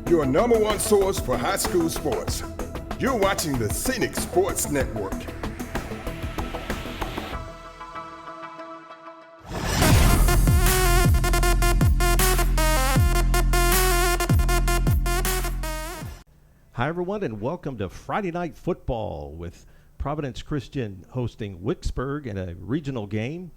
your number one source for high school sports. You're watching the Scenic Sports Network. Hi, everyone, and welcome to Friday Night Football with Providence Christian hosting Wicksburg in a regional game.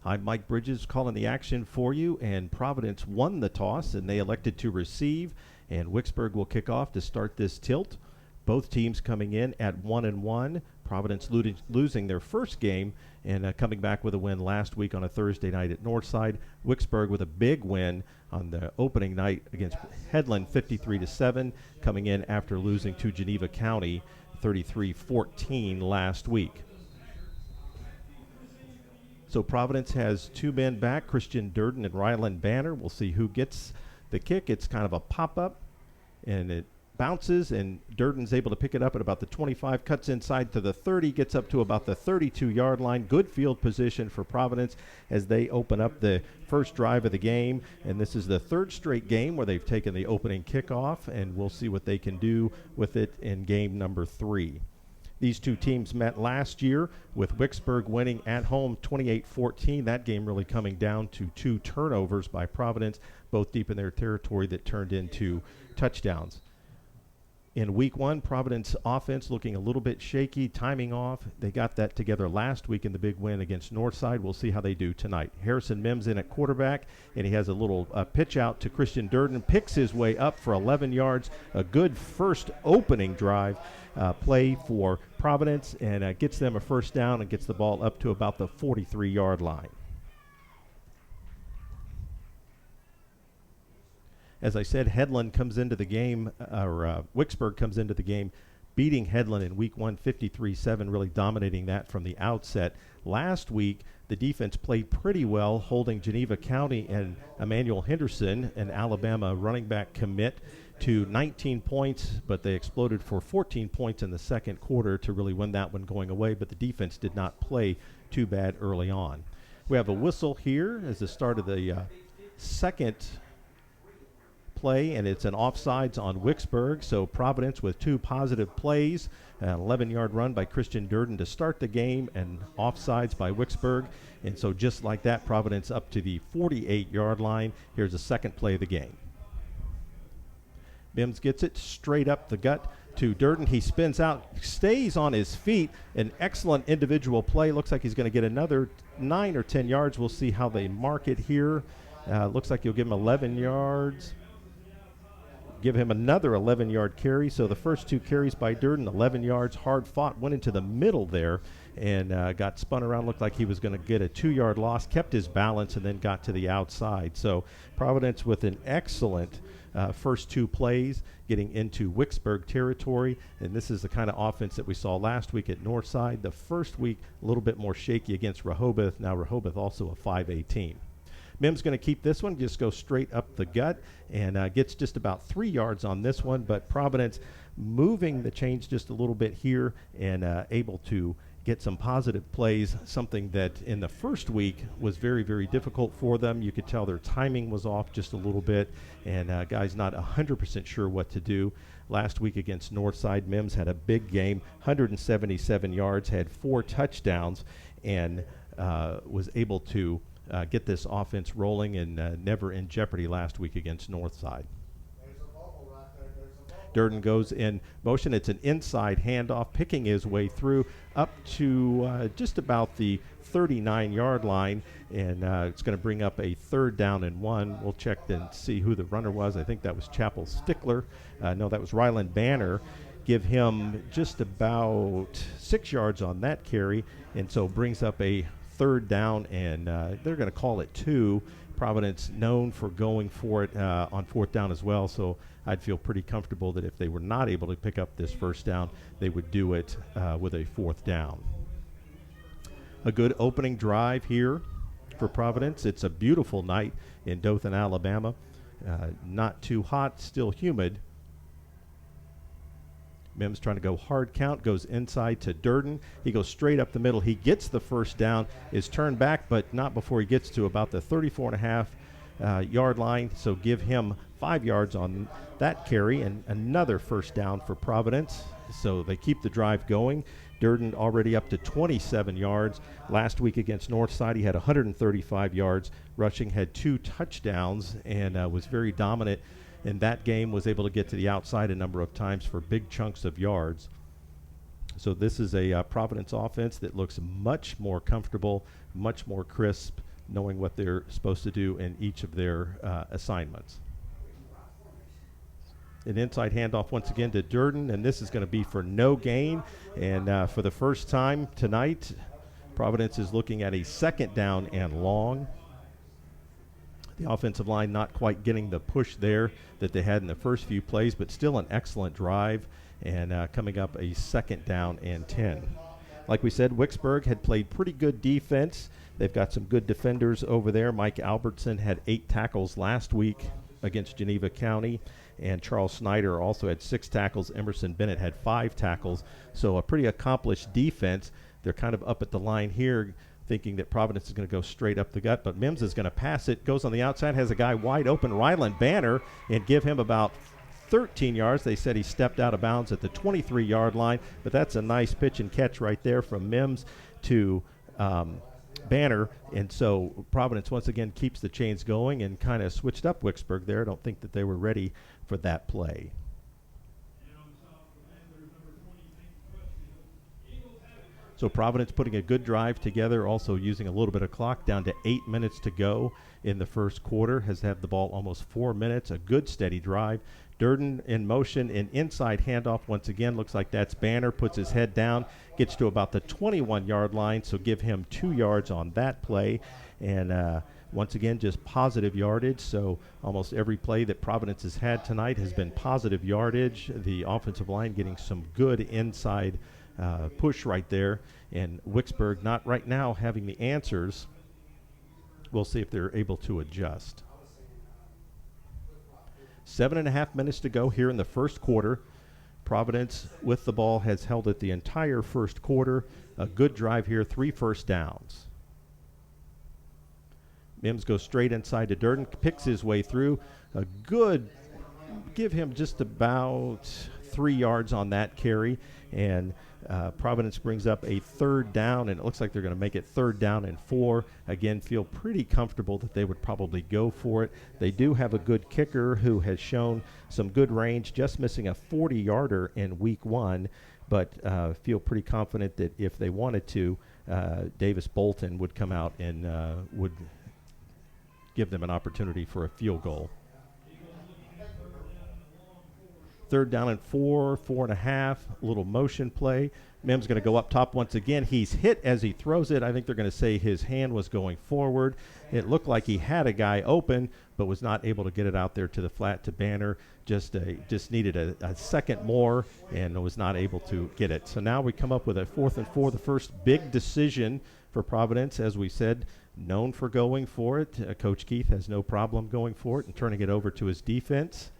I'm Mike Bridges calling the action for you, and Providence won the toss, and they elected to receive, and Wicksburg will kick off to start this tilt. Both teams coming in at 1-1. Providence losing their first game and coming back with a win last week on a Thursday night at Northside. Wicksburg with a big win on the opening night against Headland, 53-7, coming in after losing to Geneva County 33-14 last week. So Providence has two men back, Christian Durden and Ryland Banner. We'll see who gets the kick. It's kind of a pop-up, and it bounces, and Durden's able to pick it up at about the 25, cuts inside to the 30, gets up to about the 32-yard line. Good field position for Providence as they open up the first drive of the game, and this is the third straight game where they've taken the opening kickoff, and we'll see what they can do with it in game number 3. These two teams met last year with Wicksburg winning at home 28-14. That game really coming down to 2 turnovers by Providence, both deep in their territory that turned into touchdowns. In week 1, Providence offense looking a little bit shaky, timing off. They got that together last week in the big win against Northside. We'll see how they do tonight. Harrison Mims in at quarterback, and he has a little pitch out to Christian Durden, picks his way up for 11 yards. A good first opening drive play for Providence, and gets them a first down and gets the ball up to about the 43-yard line. As I said, Headland comes into the game, Wicksburg comes into the game, beating Headland in week 1, 53-7, really dominating that from the outset. Last week, the defense played pretty well, holding Geneva County and Emmanuel Henderson, an Alabama running back commit, to 19 points, but they exploded for 14 points in the second quarter to really win that one going away, but the defense did not play too bad early on. We have a whistle here as the start of the second play, and it's an offsides on Wicksburg. So Providence with 2 positive plays, an 11-yard run by Christian Durden to start the game, and offsides by Wicksburg. And so just like that, Providence up to the 48-yard line. Here's the second play of the game. Mims gets it straight up the gut to Durden. He spins out, stays on his feet. An excellent individual play. Looks like he's going to get another 9 or 10 yards. We'll see how they mark it here. Looks like you'll give him 11 yards. Give him another 11-yard carry. So the first 2 carries by Durden, 11 yards, hard fought, went into the middle there and got spun around. Looked like he was going to get a 2-yard loss, kept his balance, and then got to the outside. So Providence with an excellent first 2 plays getting into Wicksburg territory. And this is the kind of offense that we saw last week at Northside. The first week, a little bit more shaky against Rehoboth. Now Rehoboth also a 5A team. Mims going to keep this one, just go straight up the gut, and gets just about 3 yards on this one. But Providence moving the chains just a little bit here and able to get some positive plays, something that in the first week was very, very difficult for them. You could tell their timing was off just a little bit, and guys not 100% sure what to do. Last week against Northside, Mims had a big game, 177 yards, had 4 touchdowns, and was able to get this offense rolling and never in jeopardy last week against Northside. Durden goes in motion. It's an inside handoff, picking his way through up to just about the 39-yard line, and it's going to bring up a 3rd down and 1. We'll check and see who the runner was. I think that was Chapel Stickler. No, that was Ryland Banner. Give him just about 6 yards on that carry, and so brings up a 3rd down, and they're going to call it 2. Providence known for going for it on 4th down as well, so I'd feel pretty comfortable that if they were not able to pick up this first down, they would do it with a 4th down. A good opening drive here for Providence. It's a beautiful night in Dothan, Alabama. Not too hot, still humid. Mims trying to go hard count, goes inside to Durden. He goes straight up the middle. He gets the first down, is turned back, but not before he gets to about the 34.5 yard line. So give him 5 yards on that carry, and another first down for Providence. So they keep the drive going. Durden already up to 27 yards. Last week against Northside, he had 135 yards rushing, had 2 touchdowns, and was very dominant in that game, was able to get to the outside a number of times for big chunks of yards. So this is a Providence offense that looks much more comfortable, much more crisp, knowing what they're supposed to do in each of their assignments. An inside handoff once again to Durden, and this is going to be for no gain. And for the first time tonight, Providence is looking at a second down and long. The offensive line not quite getting the push there that they had in the first few plays, but still an excellent drive, and coming up a second down and 10. Like we said, Wicksburg had played pretty good defense. They've got some good defenders over there. Mike Albertson had 8 tackles last week against Geneva County, and Charles Snyder also had 6 tackles. Emerson Bennett had 5 tackles. So a pretty accomplished defense. They're kind of up at the line here, thinking that Providence is going to go straight up the gut, but Mims is going to pass it, goes on the outside, has a guy wide open, Ryland Banner, and give him about 13 yards. They said he stepped out of bounds at the 23-yard line, but that's a nice pitch and catch right there from Mims to Banner, and so Providence once again keeps the chains going and kind of switched up Wicksburg there. I don't think that they were ready for that play. So Providence putting a good drive together, also using a little bit of clock, down to 8 minutes to go in the first quarter, has had the ball almost 4 minutes, a good steady drive. Durden in motion, an inside handoff once again. Looks like that's Banner, puts his head down, gets to about the 21-yard line, so give him 2 yards on that play. And once again, just positive yardage. So almost every play that Providence has had tonight has been positive yardage. The offensive line getting some good inside push right there. And Wicksburg not right now having the answers. We'll see if they're able to adjust. 7.5 minutes to go here in the first quarter. Providence with the ball has held it the entire first quarter. A good drive here, 3 first downs. Mims goes straight inside to Durden, picks his way through. A good, give him just about 3 yards on that carry. And Providence brings up a third down, and it looks like they're going to make it 3rd down and 4. Again, feel pretty comfortable that they would probably go for it. They do have a good kicker who has shown some good range, just missing a 40-yarder in week 1, but feel pretty confident that if they wanted to, Davis Bolton would come out and would give them an opportunity for a field goal. 3rd down and 4, 4.5, little motion play. Mims going to go up top once again. He's hit as he throws it. I think they're going to say his hand was going forward. It looked like he had a guy open, but was not able to get it out there to the flat to Banner. Just needed a second more and was not able to get it. So now we come up with a 4th and 4, the first big decision for Providence. As we said, known for going for it. Coach Keith has no problem going for it and turning it over to his defense.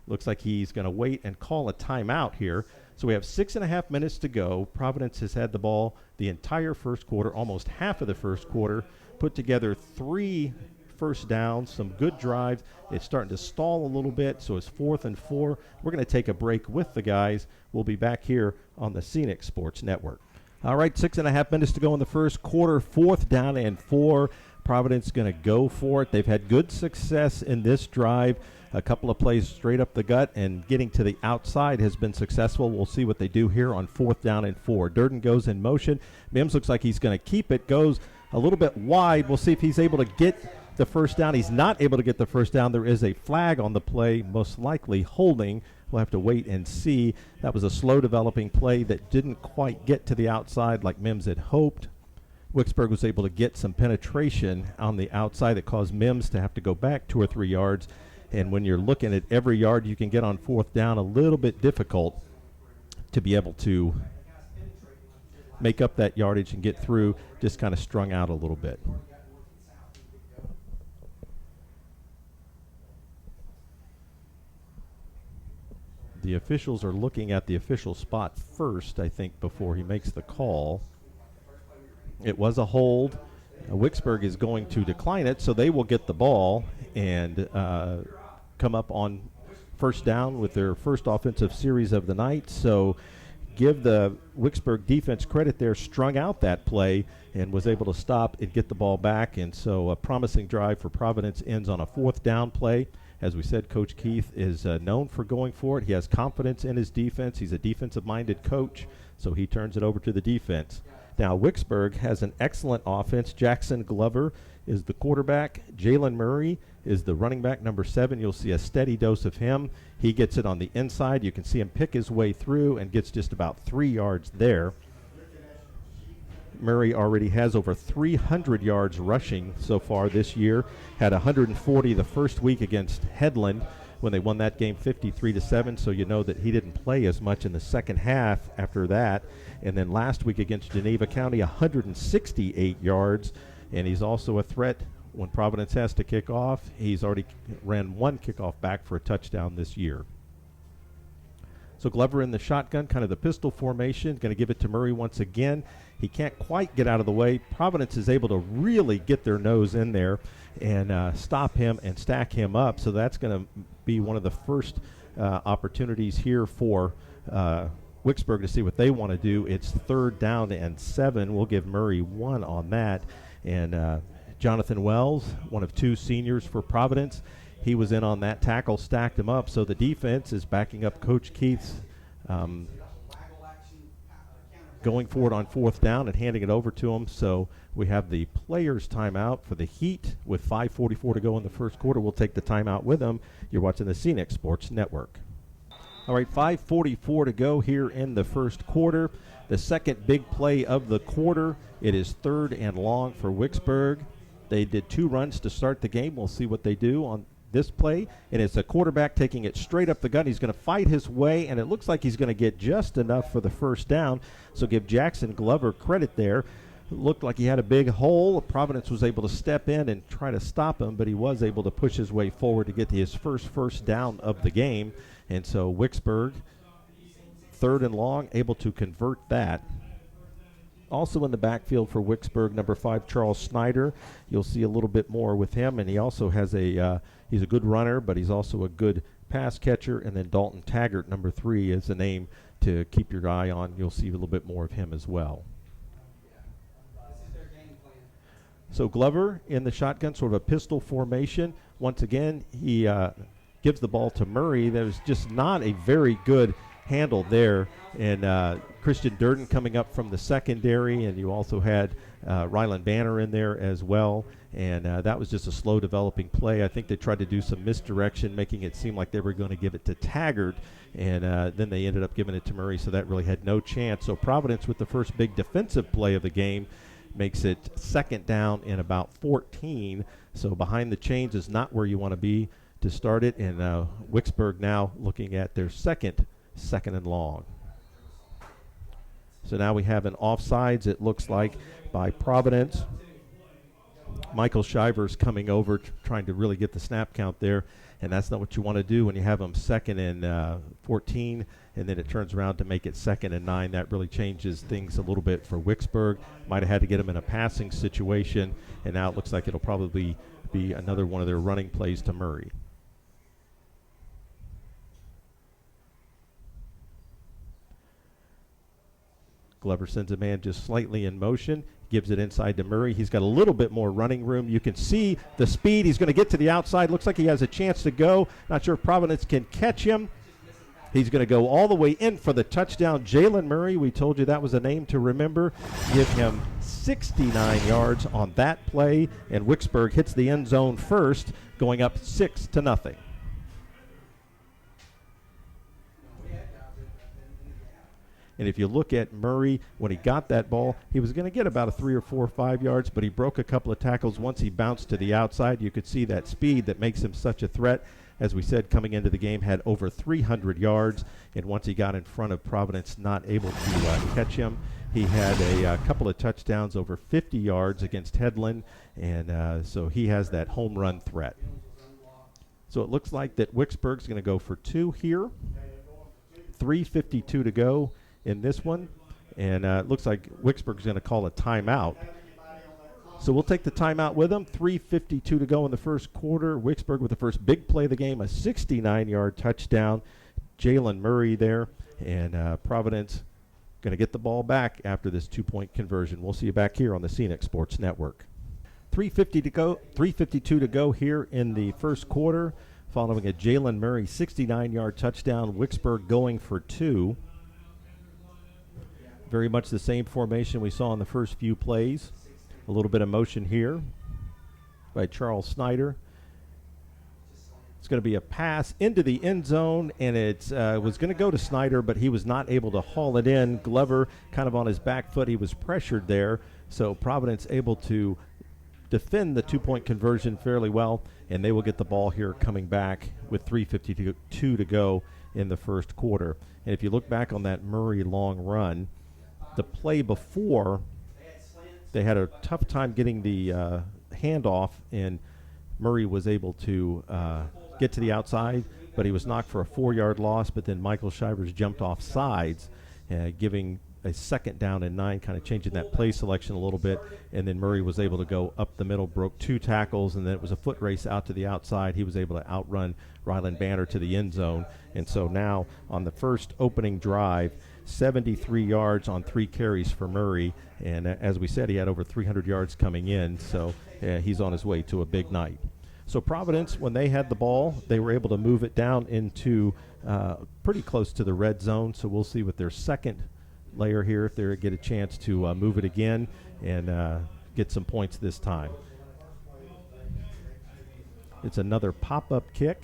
Looks like he's going to wait and call a timeout here. So we have 6.5 minutes to go. Providence has had the ball the entire first quarter, almost half of the first quarter, put together 3 first downs, some good drives. It's starting to stall a little bit, so it's 4th and 4. We're going to take a break with the guys. We'll be back here on the Scenic Sports Network. All right, 6.5 minutes to go in the first quarter, 4th down and 4. Providence going to go for it. They've had good success in this drive. A couple of plays straight up the gut, and getting to the outside has been successful. We'll see what they do here on 4th down and 4. Durden goes in motion. Mims looks like he's going to keep it, goes a little bit wide. We'll see if he's able to get the first down. He's not able to get the first down. There is a flag on the play, most likely holding. We'll have to wait and see. That was a slow developing play that didn't quite get to the outside like Mims had hoped. Wicksburg was able to get some penetration on the outside that caused Mims to have to go back 2 or 3 yards. And when you're looking at every yard you can get on 4th down, a little bit difficult to be able to make up that yardage and get through, just kind of strung out a little bit. The officials are looking at the official spot first, I think, before he makes the call. It was a hold. Wicksburg is going to decline it, so they will get the ball, and come up on first down with their first offensive series of the night. So give the Wicksburg defense credit there, strung out that play and was able to stop and get the ball back. And so a promising drive for Providence ends on a fourth down play. As we said, Coach Keith is known for going for it. He has confidence in his defense. He's a defensive-minded coach, so he turns it over to the defense. Now, Wicksburg has an excellent offense. Jackson Glover is the quarterback. Jalen Murray is the running back, number 7. You'll see a steady dose of him. He gets it on the inside. You can see him pick his way through and gets just about 3 yards there. Murray already has over 300 yards rushing so far this year. Had 140 the first week against Headland when they won that game 53-7, so you know that he didn't play as much in the second half after that. And then last week against Geneva County, 168 yards, and he's also a threat when Providence has to kick off. He's already ran 1 kickoff back for a touchdown this year. So Glover in the shotgun, kind of the pistol formation, going to give it to Murray once again. He can't quite get out of the way. Providence is able to really get their nose in there and stop him and stack him up. So that's going to be one of the first opportunities here for Wicksburg to see what they want to do. It's 3rd down and 7. We'll give Murray 1 on that. And Jonathan Wells, one of 2 seniors for Providence, he was in on that tackle, stacked him up. So the defense is backing up Coach Keith's going forward on 4th down and handing it over to him. So we have the players' timeout for the Heat with 5:44 to go in the first quarter. We'll take the timeout with them. You're watching the Scenic Sports Network. All right, 5:44 to go here in the first quarter. The second big play of the quarter. It is 3rd and long for Wicksburg. They did 2 runs to start the game. We'll see what they do on this play, and it's a quarterback taking it straight up the gut. He's going to fight his way, and it looks like he's going to get just enough for the first down. So give Jackson Glover credit there. It looked like he had a big hole. Providence was able to step in and try to stop him, but he was able to push his way forward to get to his first down of the game. And so Wicksburg, 3rd and long, able to convert that. Also in the backfield for Wicksburg, number 5, Charles Snyder. You'll see a little bit more with him, and he also has he's a good runner, but he's also a good pass catcher. And then Dalton Taggart, number 3, is a name to keep your eye on. You'll see a little bit more of him as well. So Glover in the shotgun, sort of a pistol formation. Once again, he gives the ball to Murray. There's just not a very good handle there. And Christian Durden coming up from the secondary, and you also had Ryland Banner in there as well. And that was just a slow developing play. I think they tried to do some misdirection, making it seem like they were going to give it to Taggart, and then they ended up giving it to Murray, so that really had no chance. So Providence, with the first big defensive play of the game, makes it 2nd down and about 14. So behind the chains is not where you want to be to start it, and Wicksburg now looking at their second and long. So now we have an offsides, it looks like, by Providence. Michael Shivers coming over, trying to really get the snap count there, and that's not what you want to do when you have them 2nd and 14, and then it turns around to make it 2nd and 9. That really changes things a little bit for Wicksburg. Might have had to get them in a passing situation, and now it looks like it'll probably be another one of their running plays to Murray. Glover sends a man just slightly in motion, gives it inside to Murray. He's got a little bit more running room. You can see the speed. He's going to get to the outside. Looks like he has a chance to go. Not sure if Providence can catch him. He's going to go all the way in for the touchdown. Jalen Murray, we told you that was a name to remember. Give him 69 yards on that play, and Wicksburg hits the end zone first, going up 6-0. And if you look at Murray, when he got that ball, he was going to get about a 3 or 4 or 5 yards, but he broke a couple of tackles. Once he bounced to the outside, you could see that speed that makes him such a threat. As we said, coming into the game, had over 300 yards. And once he got in front of Providence, not able to catch him. He had a couple of touchdowns over 50 yards against Headland, and so he has that home run threat. So it looks like that Wicksburg's going to go for 2 here. 3:52 to go in this one, and it looks like Wicksburg's going to call a timeout. So we'll take the timeout with them. 3:52 to go in the first quarter. Wicksburg with the first big play of the game, a 69-yard touchdown. Jalen Murray there, and Providence going to get the ball back after this 2-point conversion. We'll see you back here on the Scenic Sports Network. 3:52 to go here in the first quarter, following a Jalen Murray 69-yard touchdown. Wicksburg going for 2. Very much the same formation we saw in the first few plays. A little bit of motion here by Charles Snyder. It's going to be a pass into the end zone, and it was going to go to Snyder, but he was not able to haul it in. Glover kind of on his back foot. He was pressured there, so Providence able to defend the 2-point conversion fairly well, and they will get the ball here coming back with 3:52 to go in the first quarter. And if you look back on that Murray long run, the play before, they had a tough time getting the handoff, and Murray was able to get to the outside, but he was knocked for a 4-yard loss. But then Michael Shivers jumped off sides, giving a 2nd down and 9, kind of changing that play selection a little bit. And then Murray was able to go up the middle, broke 2 tackles, and then it was a foot race out to the outside. He was able to outrun Ryland Banner to the end zone. And so now on the first opening drive, 73 yards on 3 carries for Murray. And as we said, he had over 300 yards coming in, so he's on his way to a big night. So Providence, when they had the ball, they were able to move it down into pretty close to the red zone. So we'll see with their second layer here if they get a chance to move it again and get some points this time. It's another pop-up kick,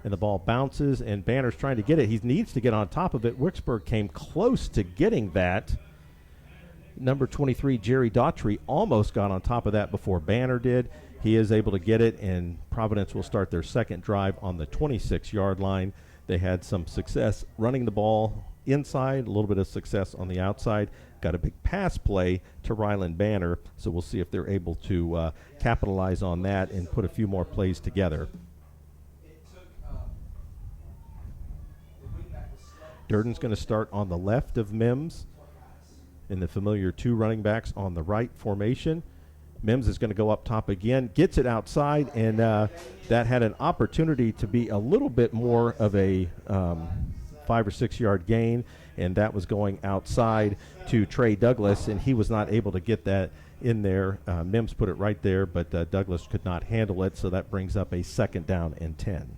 and the ball bounces, and Banner's trying to get it. He needs to get on top of it. Wicksburg came close to getting that. Number 23, Jerry Daughtry, almost got on top of that before Banner did. He is able to get it, and Providence will start their second drive on the 26-yard line. They had some success running the ball inside, a little bit of success on the outside. Got a big pass play to Ryland Banner, so we'll see if they're able to capitalize on that and put a few more plays together. Durden's going to start on the left of Mims in the familiar 2 running backs on the right formation. Mims is going to go up top again, gets it outside, and that had an opportunity to be a little bit more of a 5 or 6 yard gain, and that was going outside to Trey Douglas, and he was not able to get that in there. Mims put it right there, but Douglas could not handle it, so that brings up a 2nd down and 10.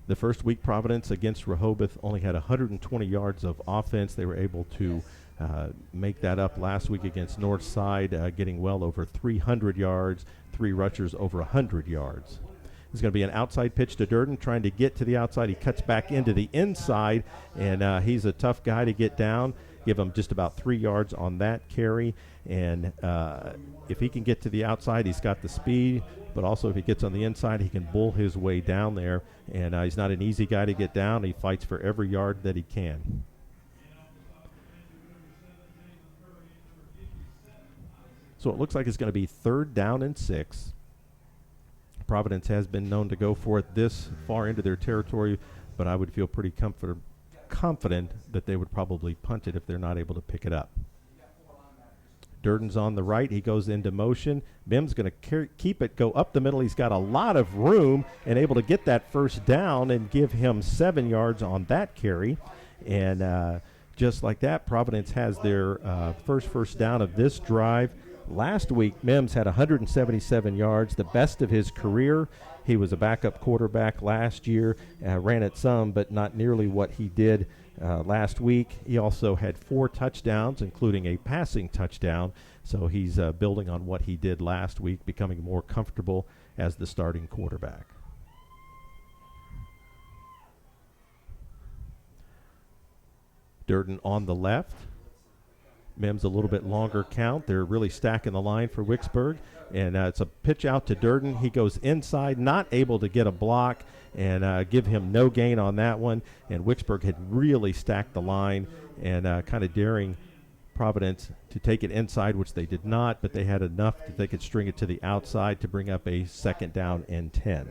The first week, Providence against Rehoboth only had 120 yards of offense. They were able to make that up last week against Northside, getting well over 300 yards, 3 rushers over 100 yards. It's going to be an outside pitch to Durden, trying to get to the outside. He cuts back into the inside, and he's a tough guy to get down. Give him just about 3 yards on that carry. And if he can get to the outside, he's got the speed. But also if he gets on the inside, he can bull his way down there. And he's not an easy guy to get down. He fights for every yard that he can. So it looks like it's going to be 3rd down and 6. Providence has been known to go for it this far into their territory, but I would feel pretty confident that they would probably punt it if they're not able to pick it up. Durden's on the right. He goes into motion. Mims going to keep it, go up the middle. He's got a lot of room and able to get that 1st down and give him 7 yards on that carry. And just like that, Providence has their first down of this drive. Last week, Mims had 177 yards, the best of his career. He was a backup quarterback last year, ran it some, but not nearly what he did last week. He also had 4 touchdowns, including a passing touchdown. So he's building on what he did last week, becoming more comfortable as the starting quarterback. Durden on the left. Mims a little bit longer count. They're really stacking the line for Wicksburg. And it's a pitch out to Durden. He goes inside, not able to get a block, and give him no gain on that one. And Wicksburg had really stacked the line and kind of daring Providence to take it inside, which they did not, but they had enough that they could string it to the outside to bring up a 2nd down and 10.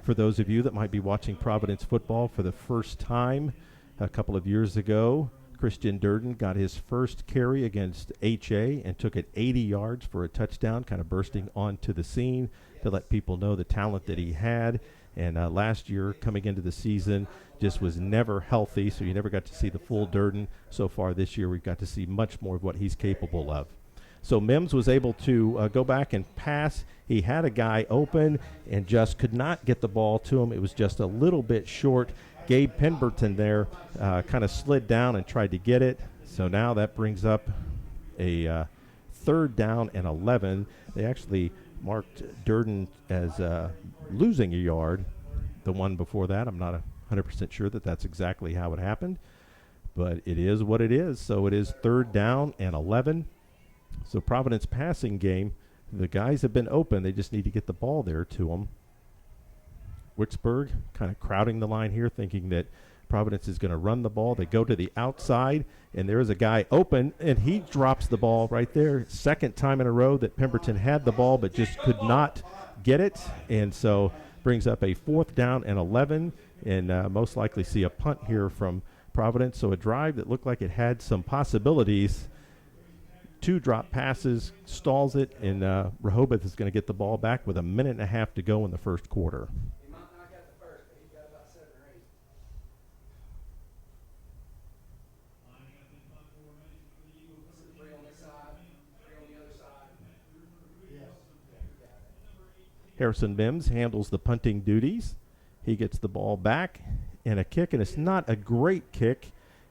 For those of you that might be watching Providence football for the first time, a couple of years ago, Christian Durden got his first carry against HA and took it 80 yards for a touchdown, kind of bursting onto the scene to let people know the talent that he had. And last year, coming into the season, just was never healthy, so you never got to see the full Durden. So far this year, we've got to see much more of what he's capable of. So Mims was able to go back and pass. He had a guy open and just could not get the ball to him. It was just a little bit short. Gabe Pemberton there kind of slid down and tried to get it. So now that brings up a 3rd down and 11. They actually marked Durden as losing a yard. The one before that, I'm not 100% sure that that's exactly how it happened, but it is what it is. So it is 3rd down and 11. So Providence passing game, the guys have been open. They just need to get the ball there to them. Wicksburg kind of crowding the line here, thinking that Providence is going to run the ball. They go to the outside, and there is a guy open, and he drops the ball right there. 2nd time in a row that Pemberton had the ball but just could not get it, and so brings up a 4th down and 11, and most likely see a punt here from Providence. So a drive that looked like it had some possibilities. 2 drop passes, stalls it, and Rehoboth is going to get the ball back with 1.5 minutes to go in the first quarter. He might not get the first, but he's got about 7 or 8. This is 3 on this side, 3 on the other side. Harrison Mims handles the punting duties. He gets the ball back and a kick, and it's not a great kick,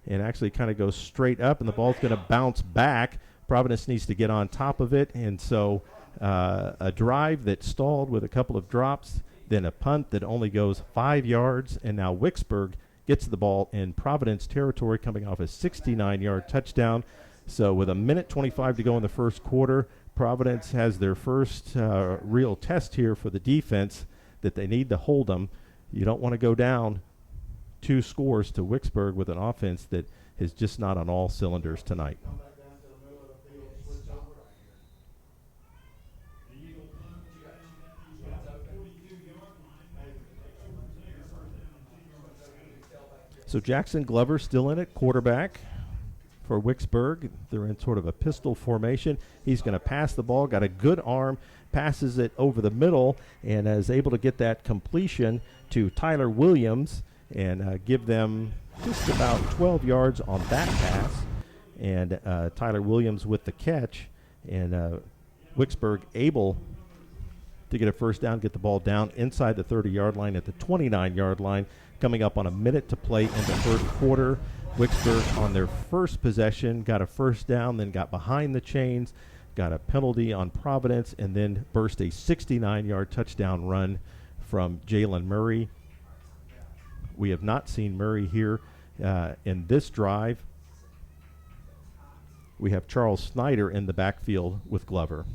and actually kind of goes straight up, and the ball's going to bounce back. Providence needs to get on top of it, and so a drive that stalled with a couple of drops, then a punt that only goes 5 yards, and now Wicksburg gets the ball in Providence territory coming off a 69-yard touchdown. So with 1:25 to go in the first quarter, Providence has their first real test here for the defense that they need to hold them. You don't want to go down 2 scores to Wicksburg with an offense that is just not on all cylinders tonight. So Jackson Glover still in at quarterback for Wicksburg. They're in sort of a pistol formation. He's going to pass the ball, got a good arm, passes it over the middle, and is able to get that completion to Tyler Williams and give them just about 12 yards on that pass. And Tyler Williams with the catch, and Wicksburg able to get a first down, get the ball down inside the 30-yard line at the 29-yard line. Coming up on a minute to play in the first quarter. Wicksburg on their first possession got a first down, then got behind the chains, got a penalty on Providence, and then burst a 69-yard touchdown run from Jalen Murray. We have not seen Murray here in this drive. We have Charles Snyder in the backfield with Glover.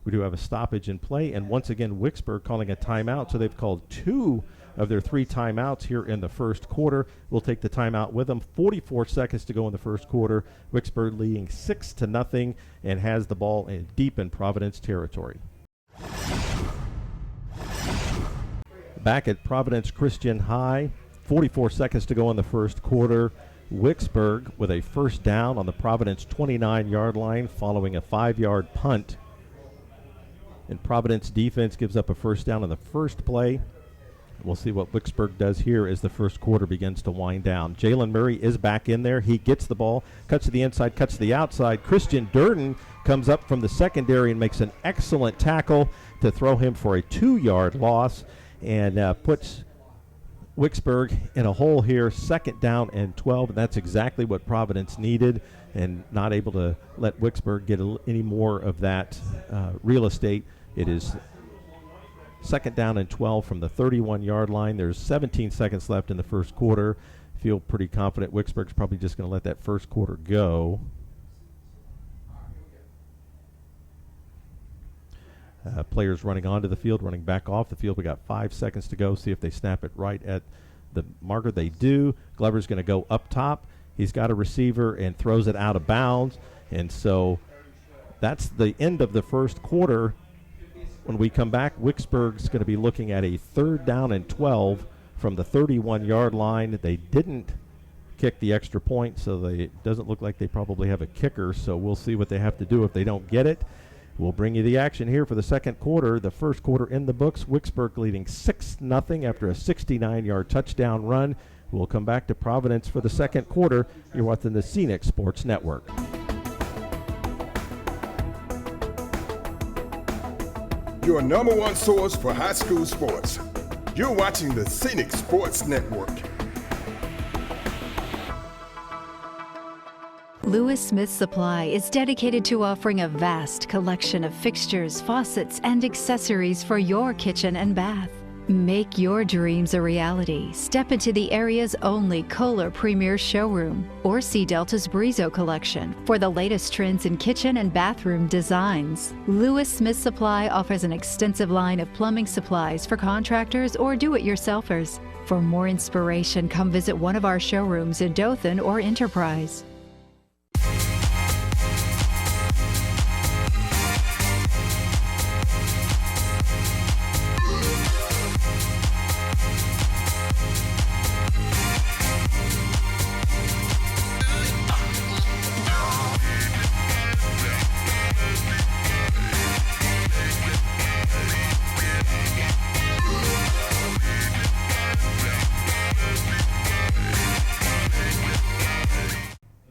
We do have a stoppage in play, and once again, Wicksburg calling a timeout. So they've called 2 of their 3 timeouts here in the first quarter. We'll take the timeout with them. 44 seconds to go in the first quarter. Wicksburg leading 6-0 and has the ball deep in Providence territory. Back at Providence Christian High, 44 seconds to go in the first quarter. Wicksburg with a first down on the Providence 29-yard line following a 5-yard punt. And Providence defense gives up a first down in the first play. We'll see what Wicksburg does here as the first quarter begins to wind down. Jalen Murray is back in there. He gets the ball, cuts to the inside, cuts to the outside. Christian Durden comes up from the secondary and makes an excellent tackle to throw him for a 2-yard loss and puts Wicksburg in a hole here, 2nd down and 12, and that's exactly what Providence needed, and not able to let Wicksburg get any more of that real estate. It is 2nd down and 12 from the 31-yard line. There's 17 seconds left in the first quarter. Feel pretty confident Wicksburg's probably just going to let that first quarter go. Players running onto the field, running back off the field. We got 5 seconds to go. See if they snap it right at the marker. They do. Glover's going to go up top. He's got a receiver and throws it out of bounds. And so that's the end of the first quarter. When we come back, Wicksburg's going to be looking at a 3rd down and 12 from the 31-yard line. They didn't kick the extra point, so it doesn't look like they probably have a kicker, so we'll see what they have to do if they don't get it. We'll bring you the action here for the second quarter. The first quarter in the books, Wicksburg leading 6-0 after a 69-yard touchdown run. We'll come back to Providence for the second quarter. You're watching the Scenic Sports Network. Your number one source for high school sports. You're watching the Scenic Sports Network. Lewis Smith Supply is dedicated to offering a vast collection of fixtures, faucets, and accessories for your kitchen and bath. Make your dreams a reality. Step into the area's only Kohler Premier Showroom or see Delta's Brizo collection for the latest trends in kitchen and bathroom designs. Lewis Smith Supply offers an extensive line of plumbing supplies for contractors or do-it-yourselfers. For more inspiration, come visit one of our showrooms in Dothan or Enterprise.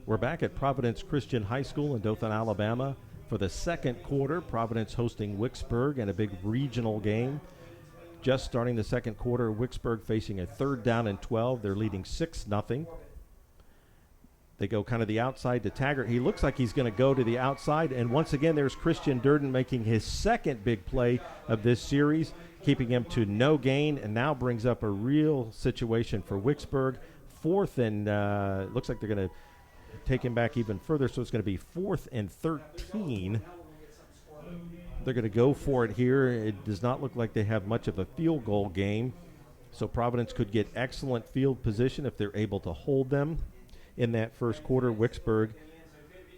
We're back at Providence Christian High School in Dothan, Alabama for the second quarter. Providence hosting Wicksburg in a big regional game. Just starting the second quarter, Wicksburg facing a 3rd down and 12. They're leading 6-0. They go kind of the outside to Taggart. He looks like he's going to go to the outside. And once again, there's Christian Durden making his second big play of this series, keeping him to no gain, and now brings up a real situation for Wicksburg. 4th and looks like they're going to take him back even further, so it's going to be 4th and 13. They're going to go for it here. It does not look like they have much of a field goal game, so Providence could get excellent field position if they're able to hold them. In that first quarter, Wicksburg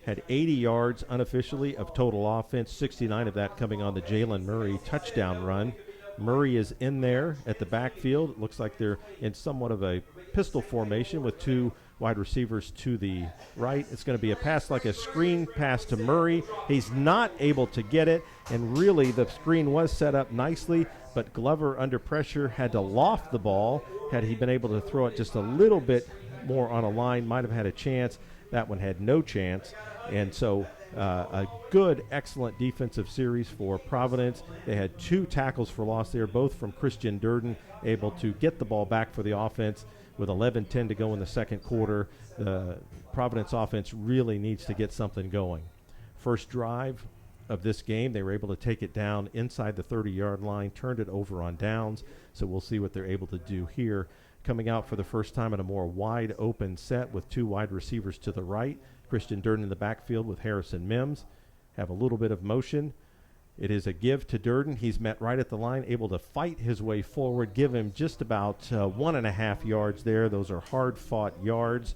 had 80 yards unofficially of total offense, 69 of that coming on the Jalen Murray touchdown run. Murray is in there at the backfield. It looks like they're in somewhat of a pistol formation with 2 wide receivers to the right. It's going to be a pass like a screen pass to Murray. He's not able to get it, and really the screen was set up nicely, but Glover under pressure had to loft the ball. Had he been able to throw it just a little bit more on a line, might have had a chance. That one had no chance, and so a good, excellent defensive series for Providence. They had 2 tackles for loss there, both from Christian Durden, able to get the ball back for the offense. With 11:10 to go in the second quarter, the Providence offense really needs to get something going. First drive of this game, they were able to take it down inside the 30-yard line, turned it over on downs, so we'll see what they're able to do here. Coming out for the first time in a more wide open set with 2 wide receivers to the right. Christian Durden in the backfield with Harrison Mims. Have a little bit of motion. It is a give to Durden. He's met right at the line, able to fight his way forward, give him just about 1.5 yards there. Those are hard-fought yards.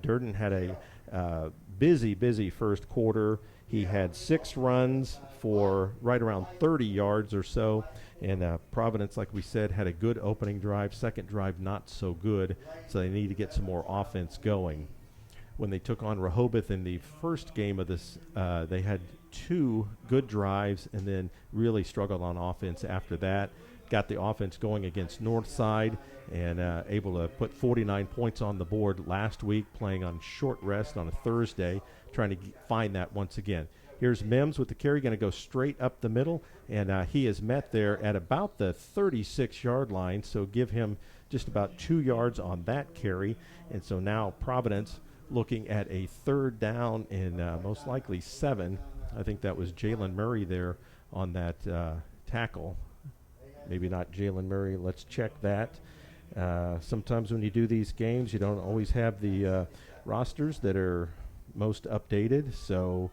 Durden had a busy first quarter. He had 6 runs for right around 30 yards or so. And Providence, like we said, had a good opening drive. Second drive, not so good. So they need to get some more offense going. When they took on Rehoboth in the first game of this, they had 2 good drives and then really struggled on offense after that. Got the offense going against Northside and able to put 49 points on the board last week, playing on short rest on a Thursday, trying to find that once again. Here's Mims with the carry, going to go straight up the middle, and he is met there at about the 36-yard line, so give him just about 2 yards on that carry. And so now Providence looking at a 3rd down and most likely 7. I think that was Jalen Murray there on that tackle. Maybe not Jalen Murray. Let's check that. Sometimes when you do these games, you don't always have the rosters that are most updated. So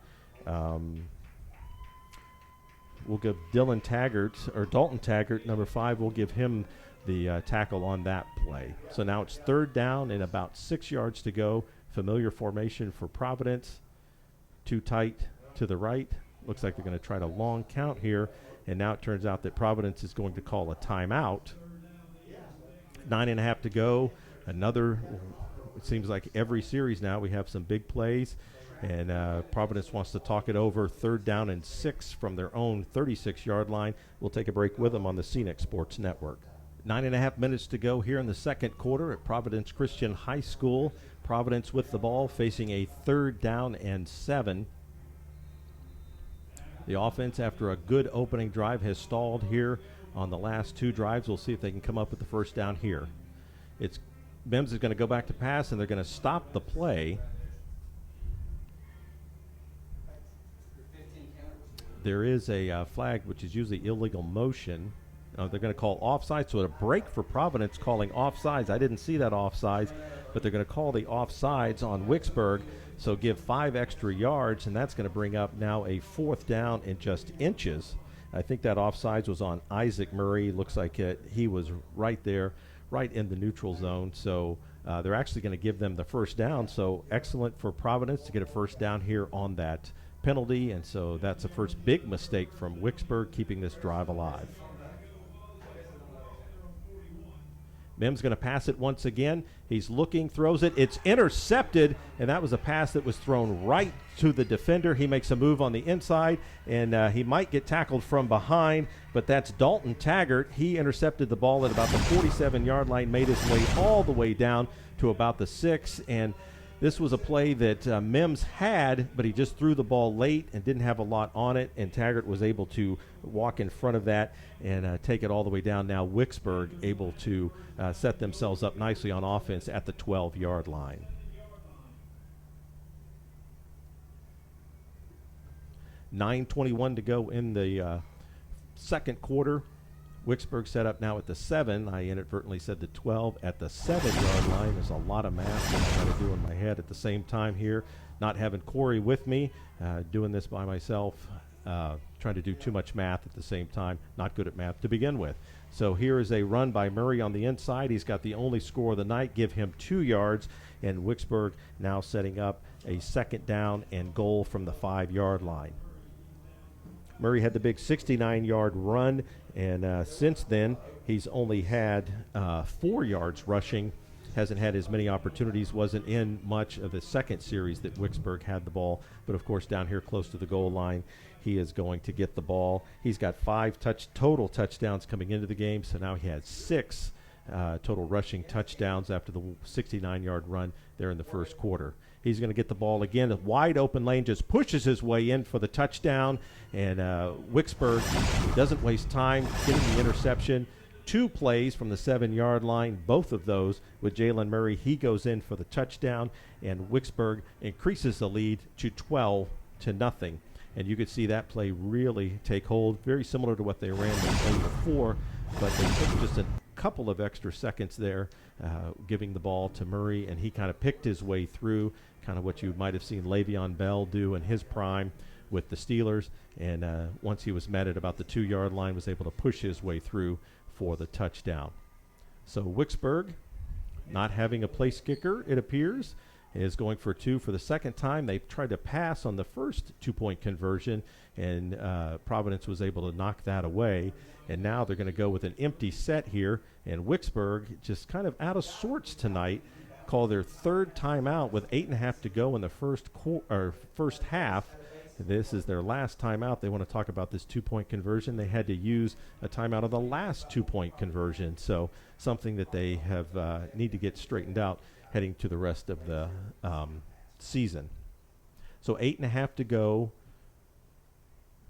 we'll give Dalton Taggart, number 5, we'll give him the tackle on that play. So now it's 3rd down and about 6 yards to go. Familiar formation for Providence. 2 tight to the right. Looks like they're going to try to long count here. And now it turns out that Providence is going to call a timeout. 9.5 to go. Another, it seems like every series now we have some big plays. And Providence wants to talk it over. 3rd down and 6 from their own 36-yard line. We'll take a break with them on the Scenic Sports Network. 9.5 minutes to go here in the second quarter at Providence Christian High School. Providence with the ball facing a 3rd down and 7. The offense, after a good opening drive, has stalled here on the last 2 drives. We'll see if they can come up with the first down here. Mims is going to go back to pass, and they're going to stop the play. There is a flag, which is usually illegal motion. They're going to call offside, so a break for Providence calling offsides. I didn't see that offsides, but they're going to call the offsides on Wicksburg, so give 5 extra yards, and that's going to bring up now a 4th down in just inches. I think that offsides was on Isaac Murray. Looks like he was right there, right in the neutral zone, so they're actually going to give them the first down, so excellent for Providence to get a first down here on that penalty, and so that's the first big mistake from Wicksburg, keeping this drive alive. Mims going to pass it once again. He's looking, throws it. It's intercepted, and that was a pass that was thrown right to the defender. He makes a move on the inside, and he might get tackled from behind, but that's Dalton Taggart. He intercepted the ball at about the 47-yard line, made his way all the way down to about the 6, and this was a play that Mims had, but he just threw the ball late and didn't have a lot on it, and Taggart was able to walk in front of that and take it all the way down. Now Wicksburg able to set themselves up nicely on offense at the 12-yard line. $9:21 to go in the second quarter. Wicksburg set up now at the 7. I inadvertently said the 12 at the 7-yard line. There's a lot of math that I've got to do in my head at the same time here. Not having Corey with me, doing this by myself, trying to do too much math at the same time. Not good at math to begin with. So here is a run by Murray on the inside. He's got the only score of the night. Give him 2 yards, and Wicksburg now setting up a 2nd down and goal from the 5-yard line. Murray had the big 69-yard run, and since then he's only had 4 yards rushing. Hasn't had as many opportunities, wasn't in much of the second series that Wicksburg had the ball. But, of course, down here close to the goal line, he is going to get the ball. He's got 5 total touchdowns coming into the game, so now he has 6 total rushing touchdowns after the 69-yard run there in the first quarter. He's going to get the ball again. A wide open lane, just pushes his way in for the touchdown. And Wicksburg doesn't waste time getting the interception. 2 plays from the 7-yard line, both of those with Jalen Murray. He goes in for the touchdown, and Wicksburg increases the lead to 12-0. And you could see that play really take hold, very similar to what they ran the play before, but they took just a couple of extra seconds there, giving the ball to Murray, and he kind of picked his way through, kind of what you might have seen Le'Veon Bell do in his prime with the Steelers, and once he was met at about the 2-yard line, was able to push his way through for the touchdown. So Wicksburg, not having a place kicker, it appears, is going for 2 for the second time. They tried to pass on the first 2-point conversion, and Providence was able to knock that away. And now they're going to go with an empty set here, and Wicksburg just kind of out of sorts tonight. Call their 3rd timeout with 8.5 to go in the first half. This is their last timeout. They want to talk about this 2-point conversion. They had to use a timeout of the last 2-point conversion, so something that they have need to get straightened out heading to the rest of the season. So 8.5 to go.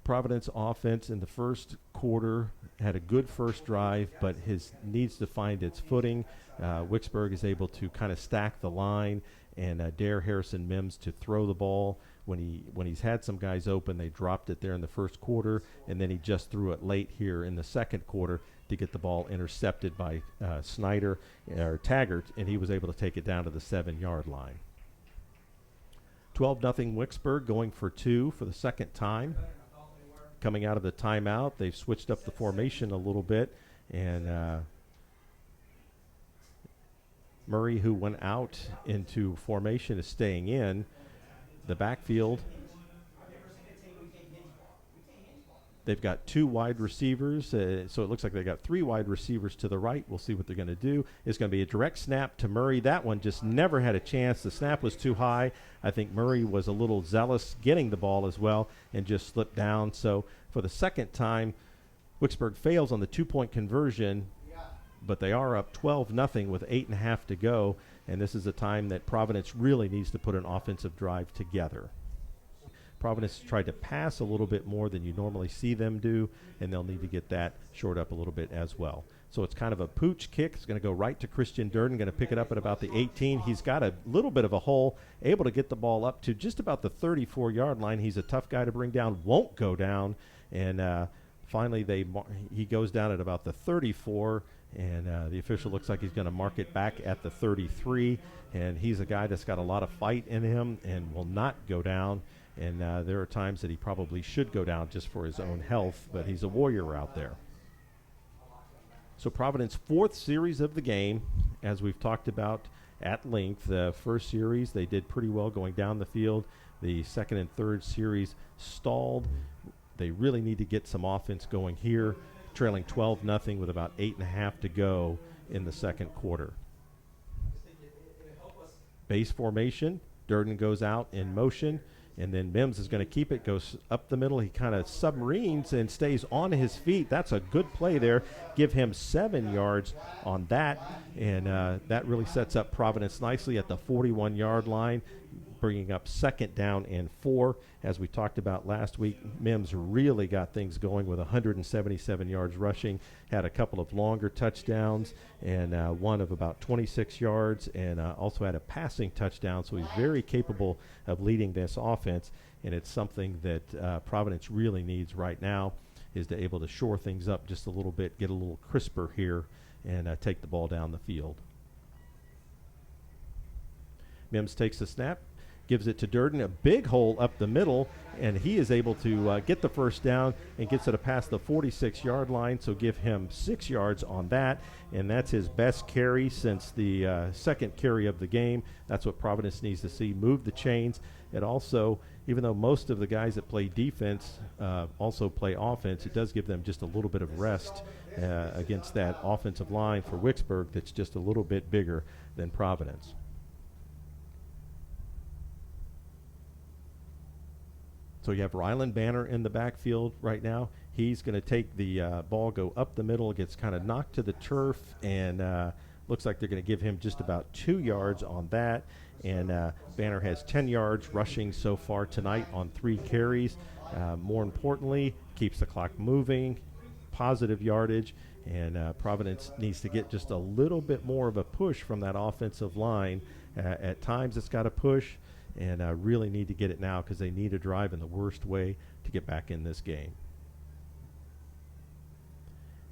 Providence offense in the first quarter had a good first drive, but needs to find its footing. Wicksburg is able to kind of stack the line and dare Harrison Mims to throw the ball. When he's had some guys open, they dropped it there in the first quarter, and then he just threw it late here in the second quarter to get the ball intercepted by Taggart, and he was able to take it down to the 7-yard line. 12-0 Wicksburg, going for 2 for the second time. Coming out of the timeout, they've switched up the formation a little bit, and Murray, who went out into formation, is staying in. The backfield They've got 2 wide receivers, so it looks like they got 3 wide receivers to the right. We'll see what they're going to do. It's going to be a direct snap to Murray. That one just never had a chance. The snap was too high. I think Murray was a little zealous getting the ball as well and just slipped down. So for the second time, Wicksburg fails on the 2-point conversion, but they are up 12-0 with 8.5 to go, and this is a time that Providence really needs to put an offensive drive together. Providence tried to pass a little bit more than you normally see them do, and they'll need to get that shored up a little bit as well. So it's kind of a pooch kick. It's going to go right to Christian Durden, going to pick it up at about the 18. He's got a little bit of a hole, able to get the ball up to just about the 34-yard line. He's a tough guy to bring down, won't go down, and finally he goes down at about the 34, and the official looks like he's going to mark it back at the 33, and he's a guy that's got a lot of fight in him and will not go down. And there are times that he probably should go down just for his own health, but he's a warrior out there. So Providence 4th series of the game, as we've talked about at length. The first series, they did pretty well going down the field. The second and third series stalled. They really need to get some offense going here, trailing 12-0 with about 8.5 to go in the second quarter. Base formation, Durden goes out in motion. And then Mims is going to keep it, goes up the middle. He kind of submarines and stays on his feet. That's a good play there. Give him 7 yards on that. And that really sets up Providence nicely at the 41-yard line, bringing up 2nd down and 4. As we talked about last week, Mims really got things going with 177 yards rushing, had a couple of longer touchdowns, and one of about 26 yards, and also had a passing touchdown. So he's very capable of leading this offense, and it's something that Providence really needs right now, is to able to shore things up just a little bit, get a little crisper here, and take the ball down the field. Mims takes the snap, gives it to Durden, a big hole up the middle, and he is able to get the first down and gets it past the 46-yard line, so give him 6 yards on that, and that's his best carry since the second carry of the game. That's what Providence needs to see, move the chains. It also, even though most of the guys that play defense also play offense, it does give them just a little bit of rest against that offensive line for Wicksburg that's just a little bit bigger than Providence. So you have Ryland Banner in the backfield right now. He's going to take the ball, go up the middle, gets kind of knocked to the turf, and looks like they're going to give him just about 2 yards on that. And Banner has 10 yards rushing so far tonight on 3 carries. More importantly, keeps the clock moving, positive yardage, and Providence needs to get just a little bit more of a push from that offensive line. At times it's got to push, and really need to get it now because they need a drive in the worst way to get back in this game.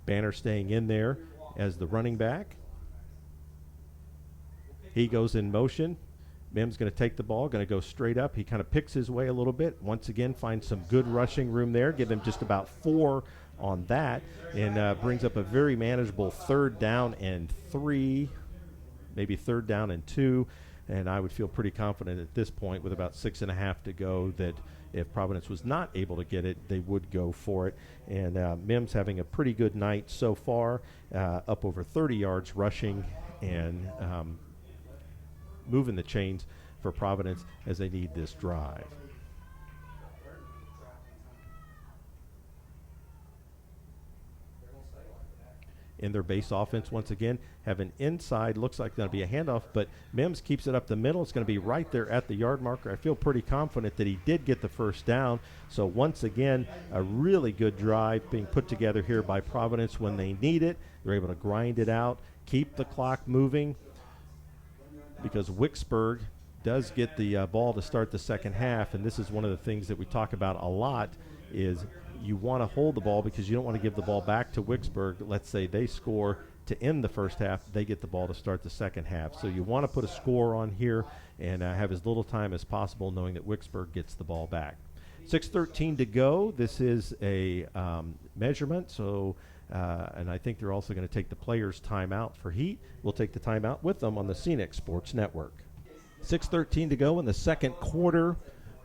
Banner staying in there as the running back. He goes in motion. Mims going to take the ball, going to go straight up. He kind of picks his way a little bit. Once again, finds some good rushing room there. Give him just about 4 on that, and brings up a very manageable 3rd down and 3, maybe 3rd down and 2. And I would feel pretty confident at this point with about 6.5 to go that if Providence was not able to get it, they would go for it. And Mims having a pretty good night so far, up over 30 yards rushing and moving the chains for Providence as they need this drive. In their base offense once again, have an inside, looks like going to be a handoff, but Mims keeps it up the middle. It's going to be right there at the yard marker. I feel pretty confident that he did get the first down. So once again, a really good drive being put together here by Providence when they need it. They're able to grind it out, keep the clock moving, because Wicksburg does get the ball to start the second half, and this is one of the things that we talk about a lot is you want to hold the ball because you don't want to give the ball back to Wicksburg. Let's say they score to end the first half, they get the ball to start the second half. So you want to put a score on here and have as little time as possible knowing that Wicksburg gets the ball back. 6:13 to go. This is a measurement, so and I think they're also going to take the players' timeout for heat. We'll take the timeout with them on the Scenic Sports Network. 6:13 to go in the second quarter.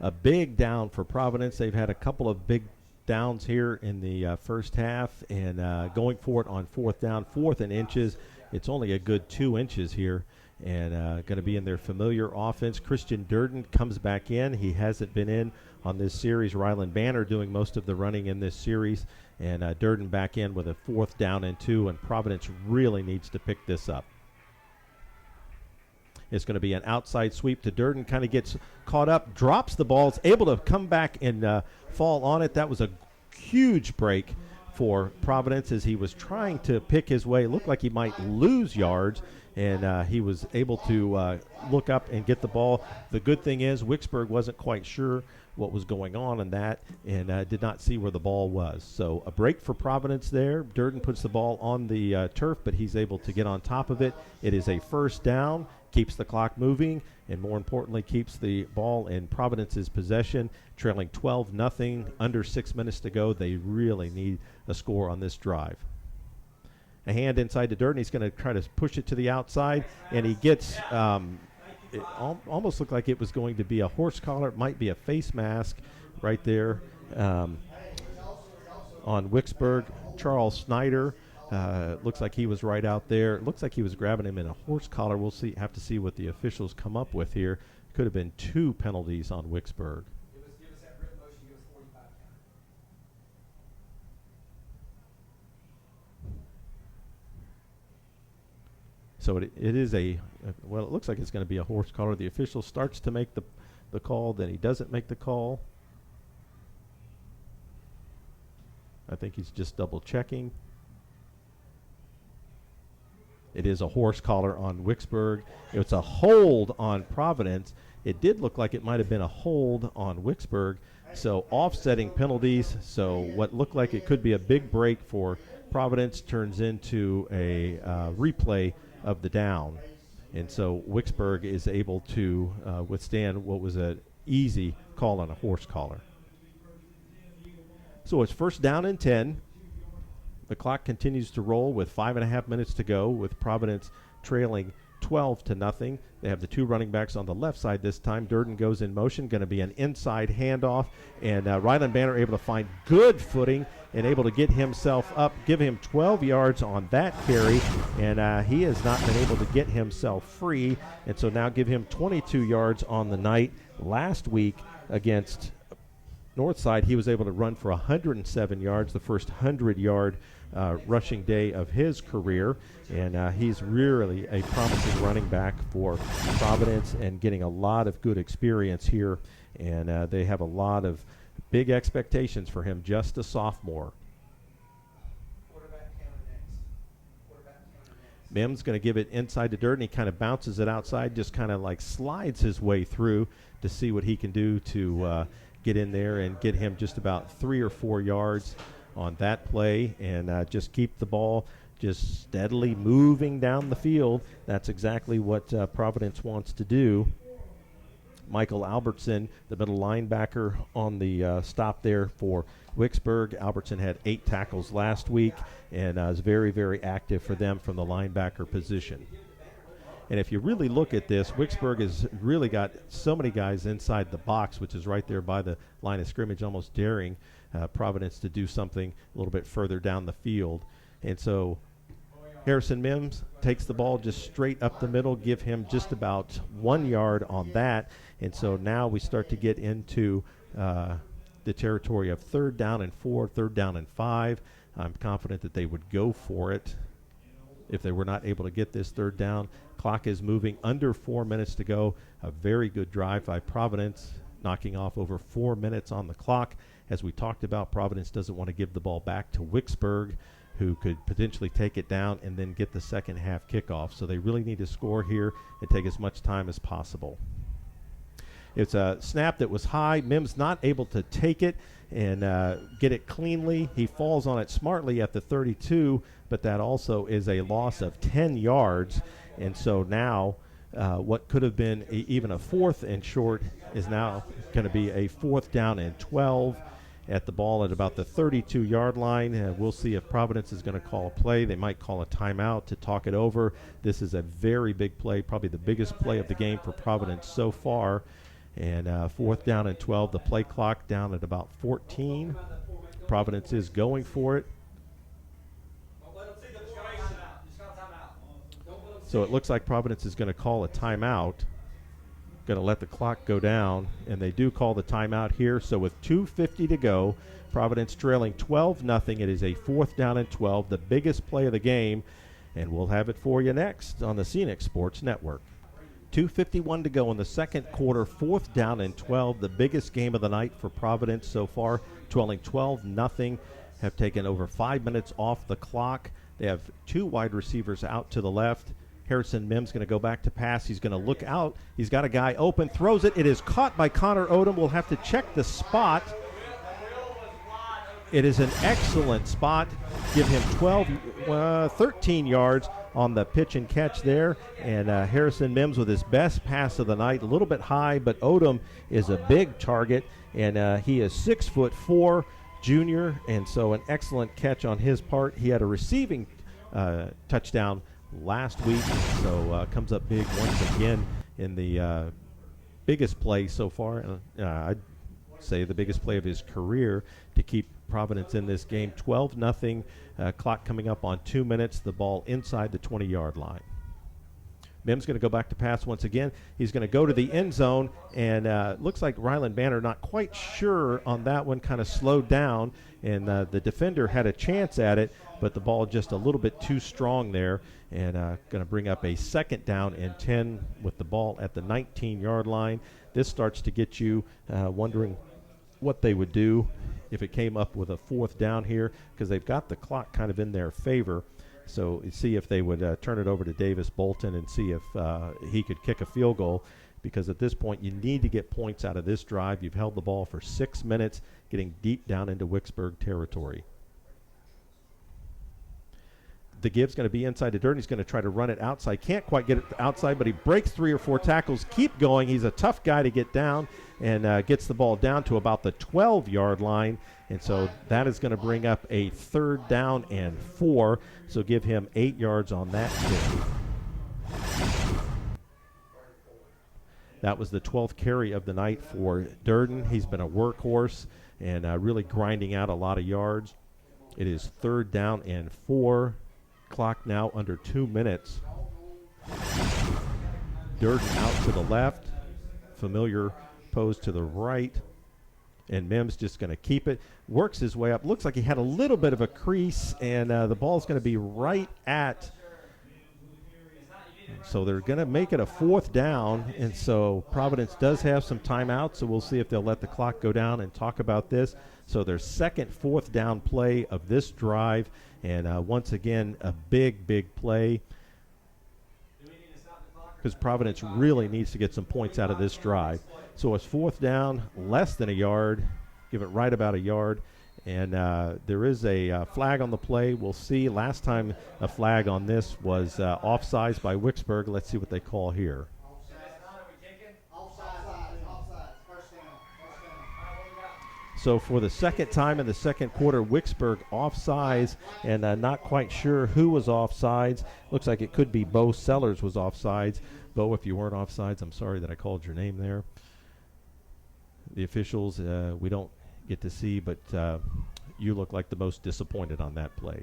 A big down for Providence. They've had a couple of big downs here in the first half, and going for it on fourth down, fourth and inches. It's only a good 2 inches here, and going to be in their familiar offense. Christian Durden comes back in. He hasn't been in on this series. Rylan Banner doing most of the running in this series, and Durden back in with a 4th down and 2, and Providence really needs to pick this up. It's going to be an outside sweep to Durden, kind of gets caught up, drops the ball, is able to come back and fall on it. That was a huge break for Providence as he was trying to pick his way. It looked like he might lose yards, and he was able to look up and get the ball. The good thing is Wicksburg wasn't quite sure what was going on in that and did not see where the ball was. So a break for Providence there. Durden puts the ball on the turf, but he's able to get on top of it. It is a 1st down, keeps the clock moving, and more importantly, keeps the ball in Providence's possession, trailing 12-0, under 6 minutes to go. They really need a score on this drive. A hand inside to Durden. He's going to try to push it to the outside, and he gets it almost looked like it was going to be a horse collar. It might be a face mask right there on Wicksburg. Charles Snyder looks like he was right out there. It looks like he was grabbing him in a horse collar. We'll have to see what the officials come up with here. Could have been 2 penalties on Wicksburg. Give us that rip motion, give us 45 count. So it is well, it looks like it's going to be a horse collar. The official starts to make the call, then he doesn't make the call. I think he's just double checking. It is a horse collar on Wicksburg. It's a hold on Providence. It did look like it might have been a hold on Wicksburg. So offsetting penalties. So what looked like it could be a big break for Providence turns into a replay of the down. And so Wicksburg is able to withstand what was an easy call on a horse collar. So it's 1st down and 10. The clock continues to roll with 5.5 minutes to go, with Providence trailing 12-0. They have the 2 running backs on the left side this time. Durden goes in motion, going to be an inside handoff, and Rylan Banner able to find good footing and able to get himself up, give him 12 yards on that carry, and he has not been able to get himself free, and so now give him 22 yards on the night. Last week against Northside, he was able to run for 107 yards, the first 100-yard rushing day of his career, and he's really a promising running back for Providence and getting a lot of good experience here, and they have a lot of big expectations for him, just a sophomore. Quarterback counter next. Mims going to give it inside to Durden. He kind of bounces it outside, just kind of like slides his way through to see what he can do to get in there and get him just about 3 or 4 yards on that play, and just keep the ball just steadily moving down the field. That's exactly what Providence wants to do. Michael Albertson, the middle linebacker, on the stop there for Wicksburg. Albertson had 8 tackles last week and is very, very active for them from the linebacker position. And if you really look at this, Wicksburg has really got so many guys inside the box, which is right there by the line of scrimmage, almost daring Providence to do something a little bit further down the field. And so Harrison Mims takes the ball just straight up the middle, give him just about 1 yard on that. And so now we start to get into the territory of 3rd down and 4, 3rd down and 5. I'm confident that they would go for it if they were not able to get this 3rd down. Clock is moving, under 4 minutes to go. A very good drive by Providence, knocking off over 4 minutes on the clock. As we talked about, Providence doesn't want to give the ball back to Wicksburg, who could potentially take it down and then get the second half kickoff. So they really need to score here and take as much time as possible. It's a snap that was high. Mims not able to take it and get it cleanly. He falls on it smartly at the 32, but that also is a loss of 10 yards. And so now what could have been even a 4th and short is now going to be a 4th down and 12 at the ball at about the 32-yard line. We'll see if Providence is going to call a play. They might call a timeout to talk it over. This is a very big play, probably the biggest play of the game for Providence so far. And 4th down and 12, the play clock down at about 14. Providence is going for it. So it looks like Providence is going to call a timeout, going to let the clock go down, and they do call the timeout here. So with 2:50 to go, Providence trailing 12-0. It is a 4th down and 12, the biggest play of the game, and we'll have it for you next on the Scenic Sports Network. 2:51 to go in the second quarter, 4th down and 12, the biggest game of the night for Providence so far, trailing 12-0, have taken over 5 minutes off the clock. They have 2 wide receivers out to the left. Harrison Mims going to go back to pass. He's going to look out. He's got a guy open, throws it. It is caught by Connor Odom. We'll have to check the spot. It is an excellent spot. Give him 13 yards on the pitch and catch there. And Harrison Mims with his best pass of the night, a little bit high, but Odom is a big target, and he is 6'4", junior, and so an excellent catch on his part. He had a receiving touchdown last week, so comes up big once again in the biggest play so far. I'd say the biggest play of his career to keep Providence in this game. 12-0, clock coming up on 2 minutes, the ball inside the 20-yard line. Mims going to go back to pass once again. He's going to go to the end zone, and looks like Ryland Banner not quite sure on that one, kind of slowed down, and the defender had a chance at it, but the ball just a little bit too strong there, and going to bring up a 2nd down and 10 with the ball at the 19-yard line. This starts to get you wondering what they would do if it came up with a 4th down here, because they've got the clock kind of in their favor. So see if they would turn it over to Davis Bolton and see if he could kick a field goal, because at this point you need to get points out of this drive. You've held the ball for 6 minutes, getting deep down into Wicksburg territory. The give's going to be inside to Durden. He's going to try to run it outside. Can't quite get it outside, but he breaks 3 or 4 tackles. Keep going. He's a tough guy to get down, and gets the ball down to about the 12-yard line. And so that is going to bring up a 3rd down and 4. So give him 8 yards on that too. That was the 12th carry of the night for Durden. He's been a workhorse and really grinding out a lot of yards. It is 3rd down and 4. Clock now under 2 minutes. Durden out to the left. Familiar pose to the right. And Mims just going to keep it. Works his way up. Looks like he had a little bit of a crease, and the ball's going to be right at. So they're going to make it a 4th down, and so Providence does have some timeouts, so we'll see if they'll let the clock go down and talk about this. So their second 4th down play of this drive, and once again, a big, big play, because Providence really needs to get some points out of this drive. So it's 4th down, less than a yard, give it right about a yard, and there is a flag on the play. We'll see. Last time a flag on this was offsides by Wicksburg. Let's see what they call here. So for the second time in the second quarter, Wicksburg offsides, and not quite sure who was offsides. Looks like it could be Bo Sellers was offsides. Bo, if you weren't offsides, I'm sorry that I called your name there. The officials, we don't get to see, but you look like the most disappointed on that play.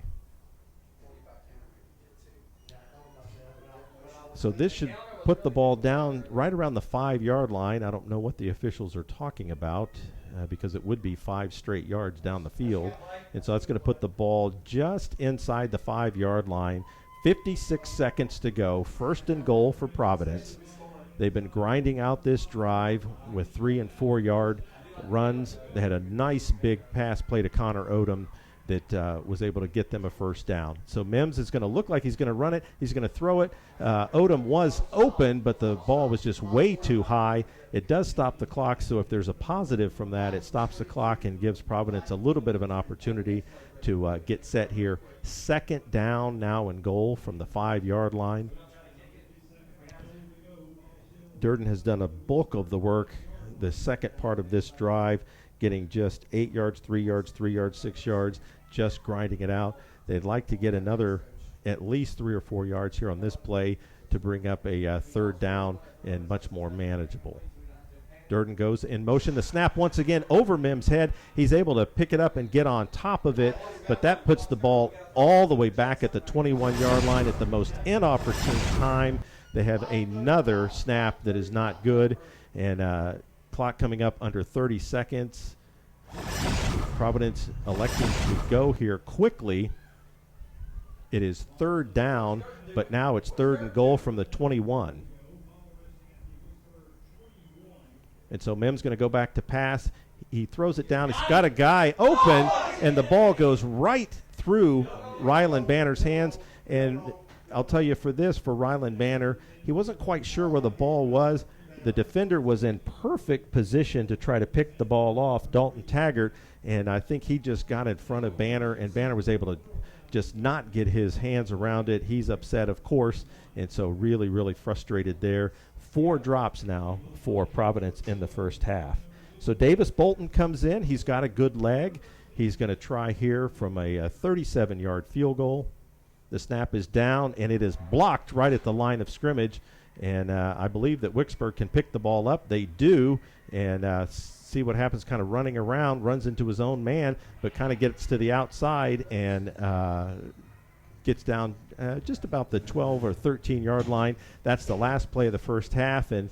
So this should put the ball down right around the 5-yard line. I don't know what the officials are talking about, because it would be 5 straight yards down the field. And so that's going to put the ball just inside the 5-yard line. 56 seconds to go. 1st and goal for Providence. They've been grinding out this drive with 3- and 4-yard runs. They had a nice big pass play to Connor Odom that was able to get them a 1st down. So Mims is going to look like he's going to run it. He's going to throw it. Odom was open, but the ball was just way too high. It does stop the clock, so if there's a positive from that, it stops the clock and gives Providence a little bit of an opportunity to get set here. 2nd down now and goal from the 5-yard line. Durden has done a bulk of the work the second part of this drive, getting just 8 yards, 3 yards, 3 yards, 6 yards, just grinding it out. They'd like to get another at least 3 or 4 yards here on this play to bring up a 3rd down and much more manageable. Durden goes in motion. The snap once again over Mims' head. He's able to pick it up and get on top of it, but that puts the ball all the way back at the 21-yard line at the most inopportune time. They have another snap that is not good, and clock coming up under 30 seconds. Providence electing to go here quickly. It is third down, but now it's third and goal from the 21. And so Mims going to go back to pass. He throws it down. He's got a guy open, and the ball goes right through Ryland Banner's hands. And I'll tell you for Ryland Banner, he wasn't quite sure where the ball was. The defender was in perfect position to try to pick the ball off, Dalton Taggart, and I think he just got in front of Banner, and Banner was able to just not get his hands around it. He's upset, of course, and so really, really frustrated there. 4 drops now for Providence in the first half. So Davis Bolton comes in. He's got a good leg. He's going to try here from a 37-yard field goal. The snap is down, and it is blocked right at the line of scrimmage. And I believe that Wicksburg can pick the ball up. They do, and see what happens, kind of running around, runs into his own man, but kind of gets to the outside and gets down just about the 12 or 13-yard line. That's the last play of the first half, and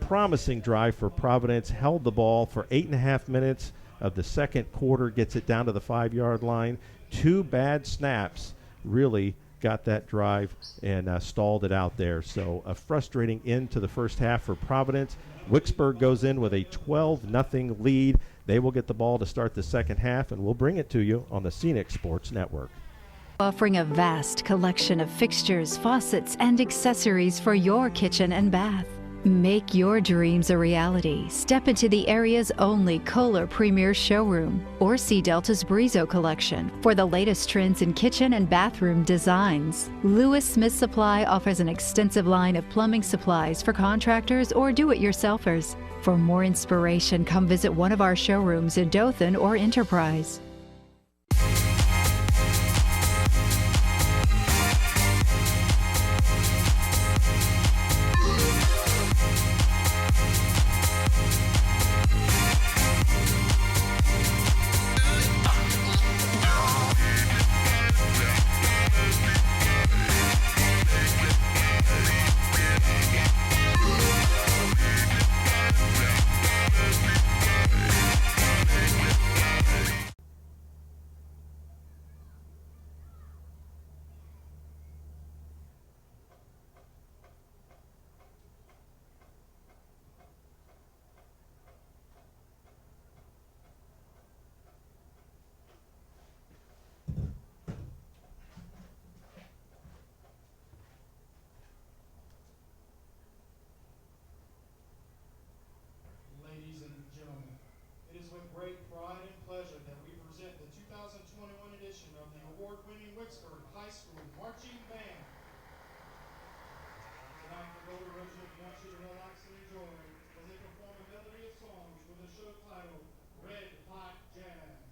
promising drive for Providence. Held the ball for 8.5 minutes of the second quarter, gets it down to the 5-yard line. 2 bad snaps really got that drive and stalled it out there. So a frustrating end to the first half for Providence. Wicksburg goes in with a 12-0 lead. They will get the ball to start the second half, and we'll bring it to you on the Scenic Sports Network. Offering a vast collection of fixtures, faucets, and accessories for your kitchen and bath. Make your dreams a reality. Step into the area's only Kohler Premier showroom or see Delta's Brizo collection for the latest trends in kitchen and bathroom designs. Lewis Smith Supply offers an extensive line of plumbing supplies for contractors or do-it-yourselfers. For more inspiration, come visit one of our showrooms in Dothan or Enterprise. Ladies and gentlemen, it is with great pride and pleasure that we present the 2021 edition of the award-winning Wicksburg High School Marching Band. Tonight, the Golden Regiment wants you to relax and enjoy as they perform a medley of songs with a show titled Red Hot Jazz.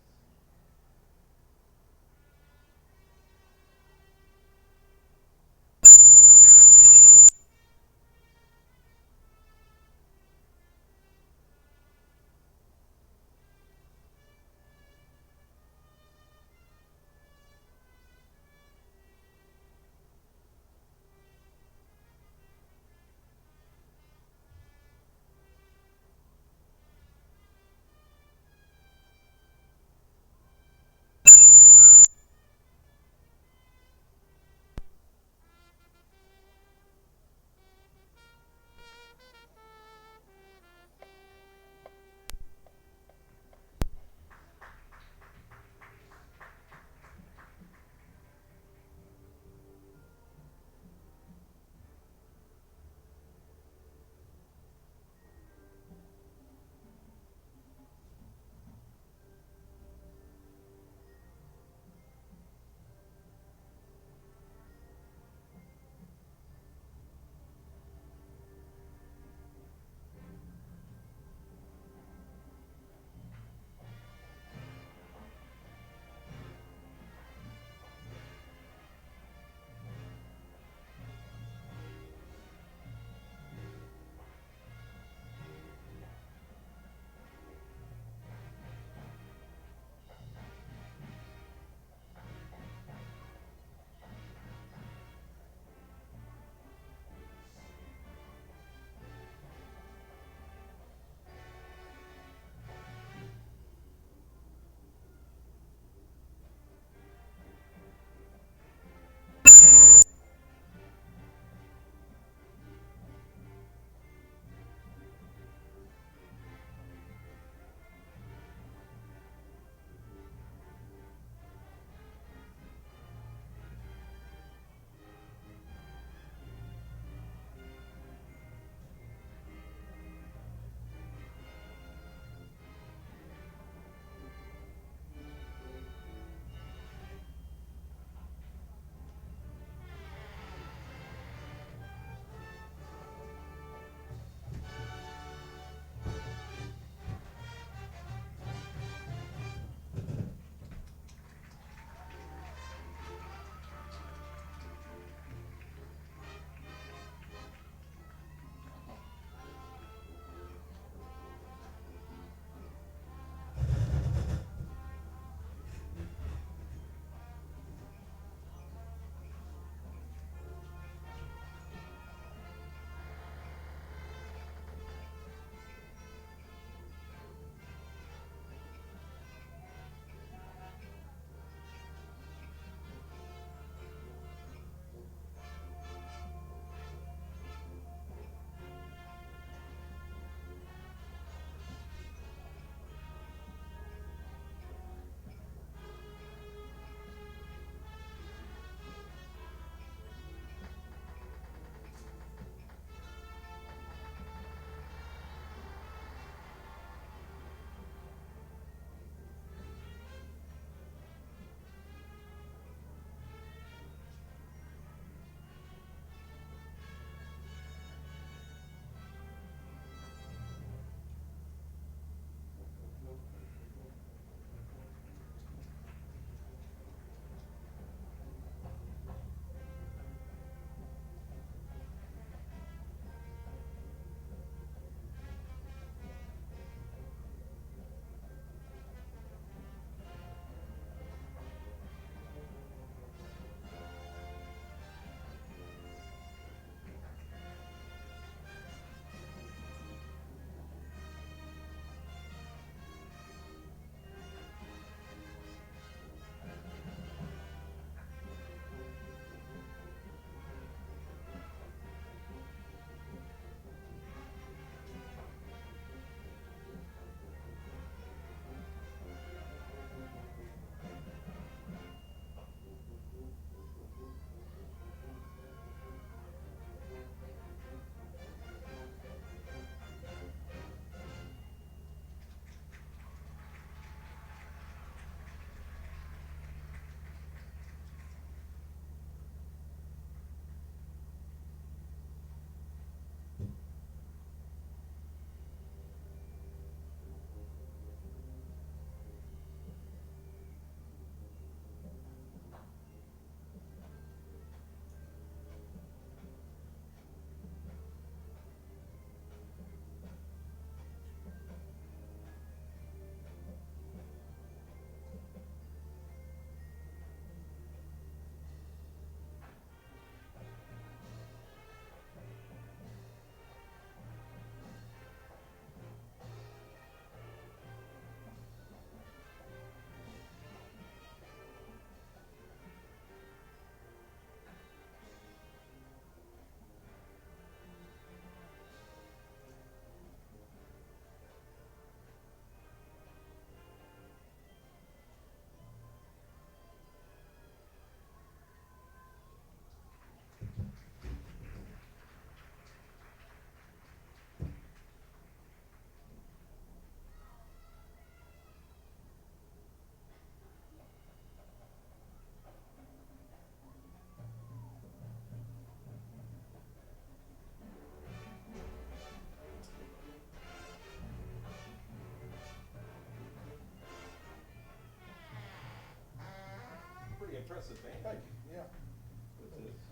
impressive band. Thank you. Yeah.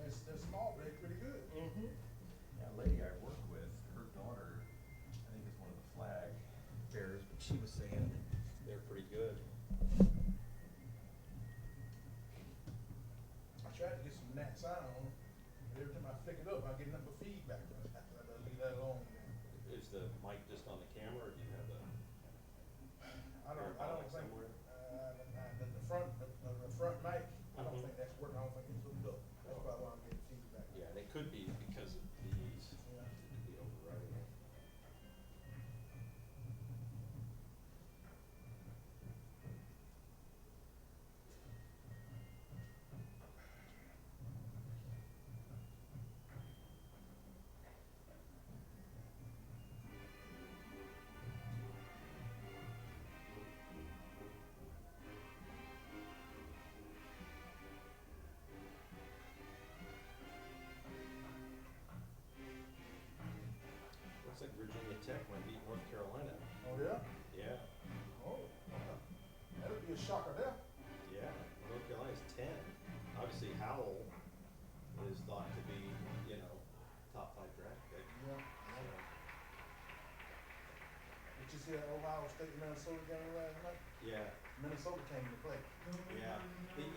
They're small, but they're pretty good. Mm-hmm. Yeah, a lady I work with, her daughter, I think is one of the flag bearers, but she was saying they're pretty good. I tried to get some nat sound on it, but every time I flick it up, I get nothing but feedback. I better leave that alone. Is the mic just on the camera, or do you have the? I don't think, the front mic, I don't think that's working. I don't think it's hooked up. That's probably why I'm getting feedback. Yeah, and it could be because of these. Yeah. It could be overriding it. Looks like Virginia Tech might beat North Carolina. Oh, yeah? Yeah, Oh, wow. That'll be a shocker there. yeah. North Carolina's 10. Obviously, Howell is thought to be, top 5 draft pick. Yeah. Did you see that Ohio State Minnesota game last night? Yeah, Minnesota came to play. yeah. They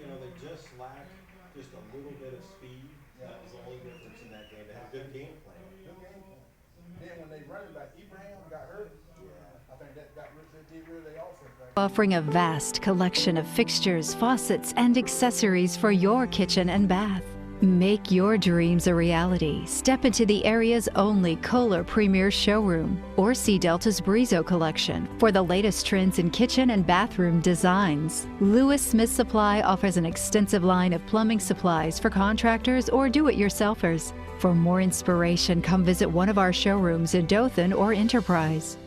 just lacked just a little bit of speed. That was the only difference in that game. They had a good game plan. Good game. Then when they running back, Ibrahim got hurt. Yeah. I think that did rid of their offense. Right? Offering a vast collection of fixtures, faucets, and accessories for your kitchen and bath. Make your dreams a reality. Step into the area's only Kohler Premier showroom or see Delta's Brizo collection for the latest trends in kitchen and bathroom designs. Lewis Smith Supply offers an extensive line of plumbing supplies for contractors or do-it-yourselfers. For more inspiration, come visit one of our showrooms in Dothan or Enterprise.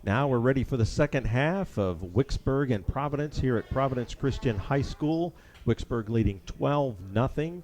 Now we're ready for the second half of Wicksburg and Providence here at Providence Christian High School. Wicksburg leading 12-0.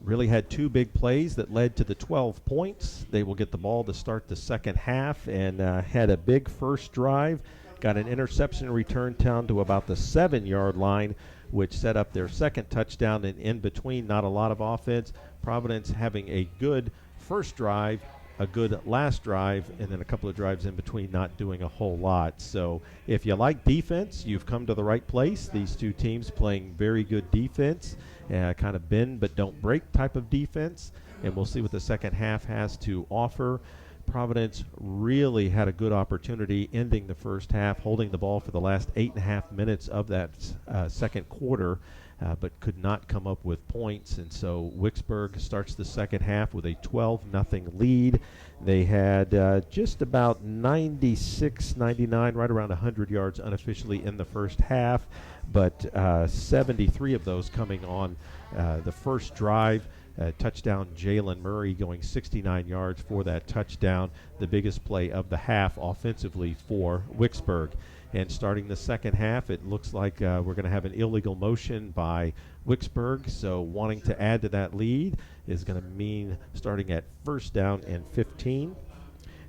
Really had two big plays that led to the 12 points. They will get the ball to start the second half and had a big first drive. Got an interception return down to about the 7-yard line, which set up their second touchdown, and in between not a lot of offense. Providence having a good first drive, a good last drive, and then a couple of drives in between not doing a whole lot. So if you like defense, you've come to the right place. These two teams playing very good defense, kind of bend but don't break type of defense, and we'll see what the second half has to offer. Providence really had a good opportunity ending the first half, holding the ball for the last 8.5 minutes of that second quarter, but could not come up with points. And so Wicksburg starts the second half with a 12-0 lead. They had just about 96, 99, right around 100 yards unofficially in the first half, but 73 of those coming on the first drive. Touchdown, Jalen Murray going 69 yards for that touchdown, the biggest play of the half offensively for Wicksburg. And starting the second half, it looks like we're going to have an illegal motion by Wicksburg, so wanting to add to that lead is going to mean starting at first down and 15.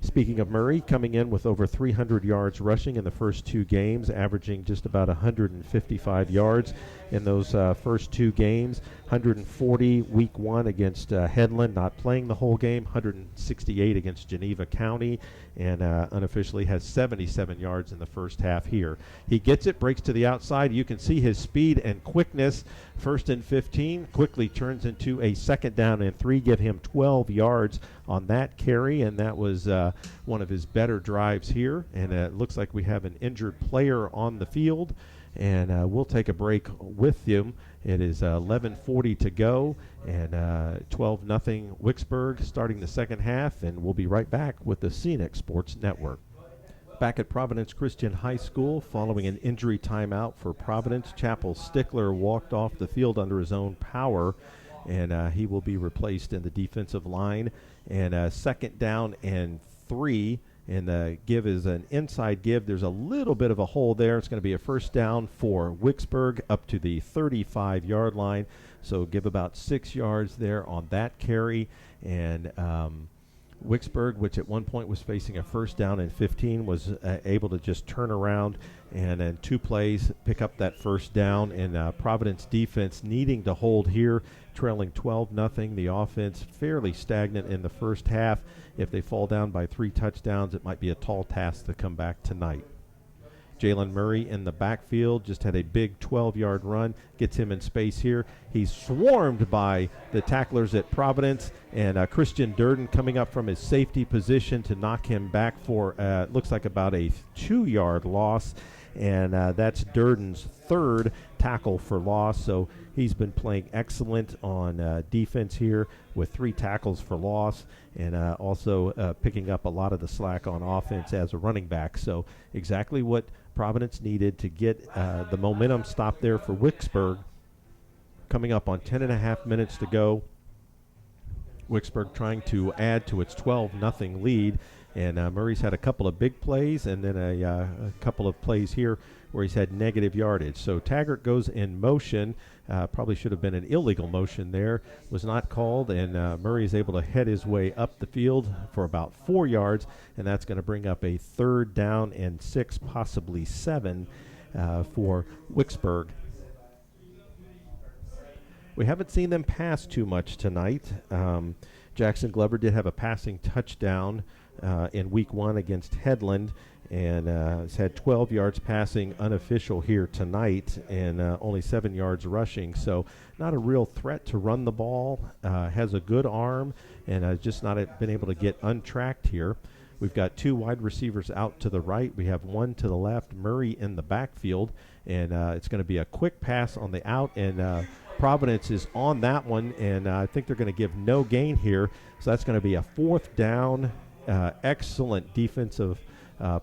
Speaking of Murray, coming in with over 300 yards rushing in the first two games, averaging just about 155 yards in those first two games. 140 week one against Headland, not playing the whole game. 168 against Geneva County, and unofficially has 77 yards in the first half here. He gets it, breaks to the outside. You can see his speed and quickness. First and 15 quickly turns into a second down and 3, give him 12 yards on that carry, and that was one of his better drives here. And it looks like we have an injured player on the field, and we'll take a break with him. It is 11:40 to go, and 12-0 Wicksburg starting the second half, and we'll be right back with the Scenic Sports Network. Back at Providence Christian High School, following an injury timeout for Providence, Chappell Stickler walked off the field under his own power, and he will be replaced in the defensive line. And second down and 3, and the give is an inside give. There's a little bit of a hole there. It's going to be a first down for Wicksburg up to the 35-yard line, so give about 6 yards there on that carry. And Wicksburg, which at one point was facing a first down and 15, was able to just turn around and in 2 plays pick up that first down. And Providence defense needing to hold here, trailing 12-0. The offense fairly stagnant in the first half. If they fall down by 3 touchdowns, it might be a tall task to come back tonight. Jalen Murray in the backfield just had a big 12-yard run, gets him in space here. He's swarmed by the tacklers at Providence, and Christian Durden coming up from his safety position to knock him back for looks like about a 2-yard loss, and that's Durden's 3rd tackle for loss. So he's been playing excellent on defense here with 3 tackles for loss, and also picking up a lot of the slack on offense as a running back. So exactly what Providence needed to get the momentum stopped there for Wicksburg. Coming up on 10.5 minutes to go. Wicksburg trying to add to its 12-0 lead. And Murray's had a couple of big plays and then a couple of plays here where he's had negative yardage. So Taggart goes in motion. Probably should have been an illegal motion there. Was not called, and Murray is able to head his way up the field for about 4 yards, and that's going to bring up a 3rd down and 6, possibly 7 for Wicksburg. We haven't seen them pass too much tonight. Jackson Glover did have a passing touchdown in week 1 against Headland, and has had 12 yards passing unofficial here tonight, and only 7 yards rushing. So not a real threat to run the ball. Has a good arm, and just not been able to get untracked here. We've got 2 wide receivers out to the right. We have 1 to the left, Murray in the backfield, and it's going to be a quick pass on the out, and Providence is on that one, and I think they're going to give no gain here. So that's going to be a 4th down. Excellent defensive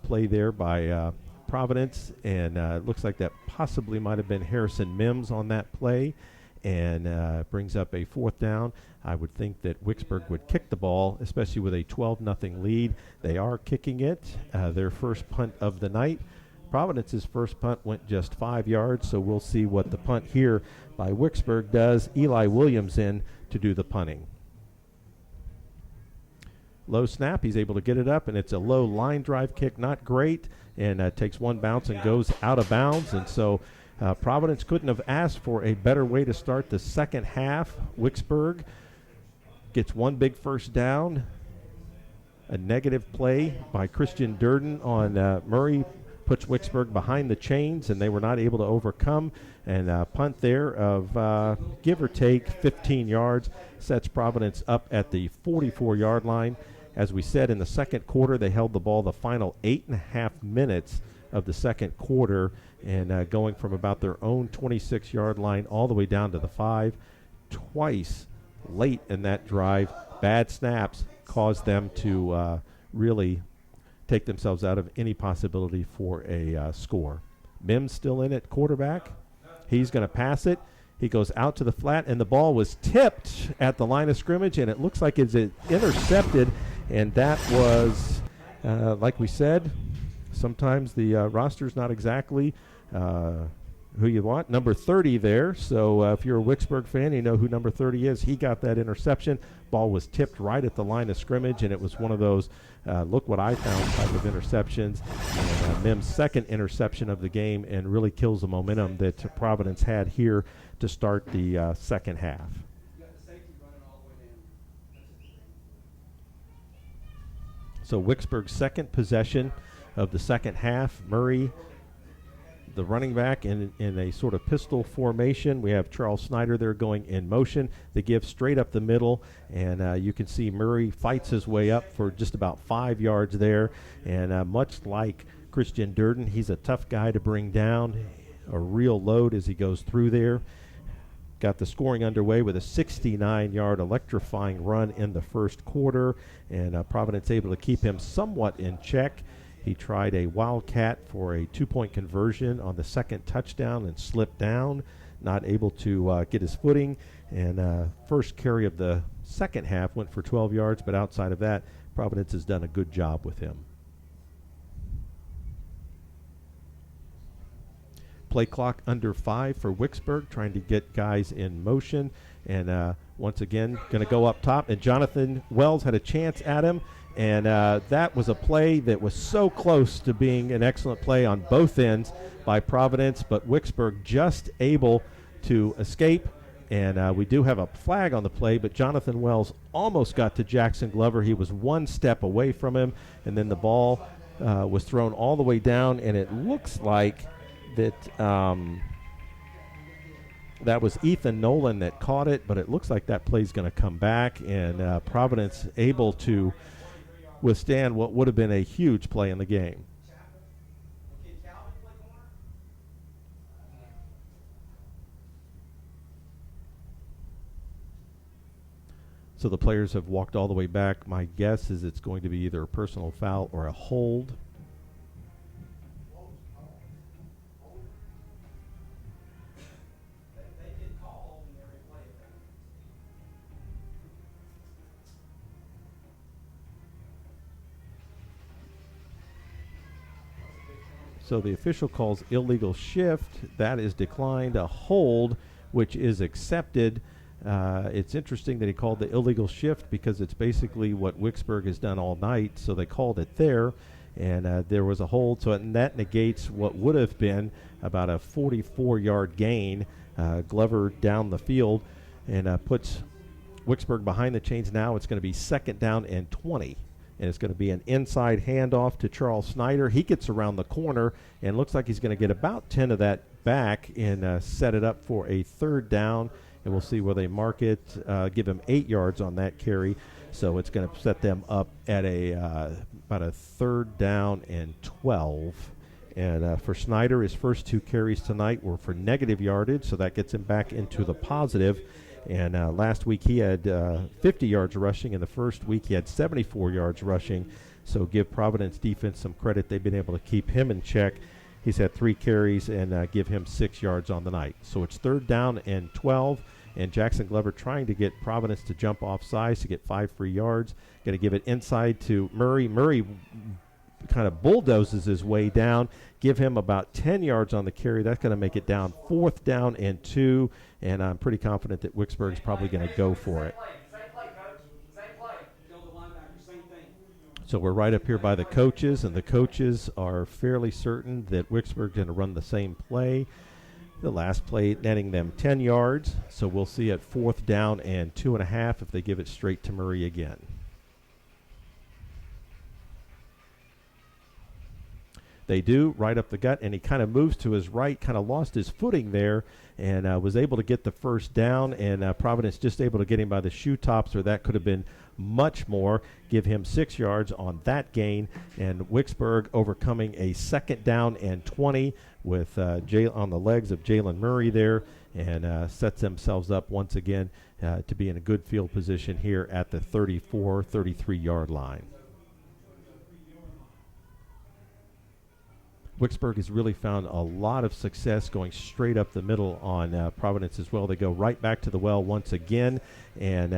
play there by Providence, and it looks like that possibly might have been Harrison Mims on that play, and brings up a 4th down. I would think that Wicksburg would kick the ball, especially with a 12-0 lead. They are kicking it, their first punt of the night. Providence's first punt went just 5 yards, so we'll see what the punt here by Wicksburg does. Eli Williams in to do the punting. Low snap, he's able to get it up, and it's a low line drive kick, not great, and takes 1 bounce and goes out of bounds. And so Providence couldn't have asked for a better way to start the second half. Wicksburg gets 1 big first down, a negative play by Christian Durden on Murray, puts Wicksburg behind the chains, and they were not able to overcome. And punt there of give or take 15 yards sets Providence up at the 44-yard line. As we said, in the second quarter, they held the ball the final 8.5 minutes of the second quarter, and going from about their own 26-yard line all the way down to the 5. Twice late in that drive, bad snaps caused them to really take themselves out of any possibility for a score. Mims still in at quarterback. He's going to pass it. He goes out to the flat, and the ball was tipped at the line of scrimmage, and it looks like it's intercepted, and that was, like we said, sometimes the roster's not exactly who you want. Number 30 there, so if you're a Wicksburg fan, you know who number 30 is. He got that interception. Ball was tipped right at the line of scrimmage, and it was one of those look what I found type of interceptions. And Mims' second interception of the game, and really kills the momentum that Providence had here to start the second half. So Wicksburg's second possession of the second half. Murray, the running back, in a sort of pistol formation. We have Charles Snyder there going in motion. They give straight up the middle, and you can see Murray fights his way up for just about 5 yards there. And much like Christian Durden, he's a tough guy to bring down, a real load as he goes through there. Got the scoring underway with a 69-yard electrifying run in the first quarter, and Providence able to keep him somewhat in check. He tried a wildcat for a 2-point conversion on the second touchdown and slipped down, not able to get his footing. And first carry of the second half went for 12 yards, but outside of that, Providence has done a good job with him. Play clock under 5 for Wicksburg, trying to get guys in motion. And once again, going to go up top. And Jonathan Wells had a chance at him. And that was a play that was so close to being an excellent play on both ends by Providence, but Wicksburg just able to escape. And we do have a flag on the play, but Jonathan Wells almost got to Jackson Glover. He was one step away from him, and then the ball was thrown all the way down, and it looks like that that was Ethan Nolan that caught it, but it looks like that play's going to come back, and Providence able to withstand what would have been a huge play in the game. So the players have walked all the way back. My guess is it's going to be either a personal foul or a hold. So the official calls illegal shift. That is declined. A hold, which is accepted. It's interesting that he called the illegal shift because it's basically what Wicksburg has done all night, so they called it there, and there was a hold. So that negates what would have been about a 44-yard gain. Glover down the field and puts Wicksburg behind the chains. Now it's going to be 2nd down and 20. And it's going to be an inside handoff to Charles Snyder. He gets around the corner and looks like he's going to get about 10 of that back and set it up for a 3rd down. And we'll see where they mark it, give him 8 yards on that carry. So it's going to set them up at about a 3rd down and 12. And for Snyder, his first 2 carries tonight were for negative yardage, so that gets him back into the positive. And last week he had 50 yards rushing. In the first week he had 74 yards rushing. So give Providence defense some credit. They've been able to keep him in check. He's had 3 carries and give him 6 yards on the night. So it's 3rd down and 12. And Jackson Glover trying to get Providence to jump off sides to get 5 free yards. Going to give it inside to Murray. Murray kind of bulldozes his way down. Give him about 10 yards on the carry. That's going to make it down 4th down and 2. And I'm pretty confident that Wicksburg's probably going to go for it. So we're right up here by the coaches, and the coaches are fairly certain that Wicksburg's going to run the same play. The last play netting them 10 yards. So we'll see at 4th down and 2.5 if they give it straight to Murray again. They do, right up the gut, and he kind of moves to his right, kind of lost his footing there, and was able to get the 1st down, and Providence just able to get him by the shoe tops, or that could have been much more. Give him 6 yards on that gain, and Wicksburg overcoming a 2nd down and 20 with on the legs of Jalen Murray there, and sets themselves up once again to be in a good field position here at the 33-yard line. Wicksburg has really found a lot of success going straight up the middle on Providence as well. They go right back to the well once again, and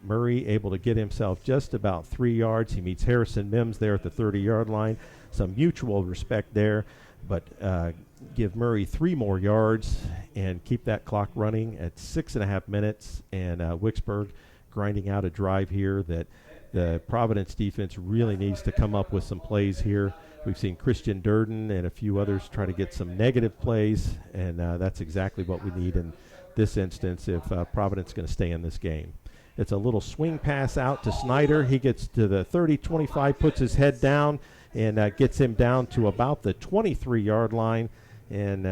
Murray able to get himself just about 3 yards. He meets Harrison Mims there at the 30-yard line. Some mutual respect there, but give Murray 3 more yards and keep that clock running at 6.5 minutes, and Wicksburg grinding out a drive here that the Providence defense really needs to come up with some plays here. We've seen Christian Durden and a few others try to get some negative plays, and that's exactly what we need in this instance if Providence is going to stay in this game. It's a little swing pass out to Snyder. He gets to the 30-25, puts his head down, and gets him down to about the 23-yard line. And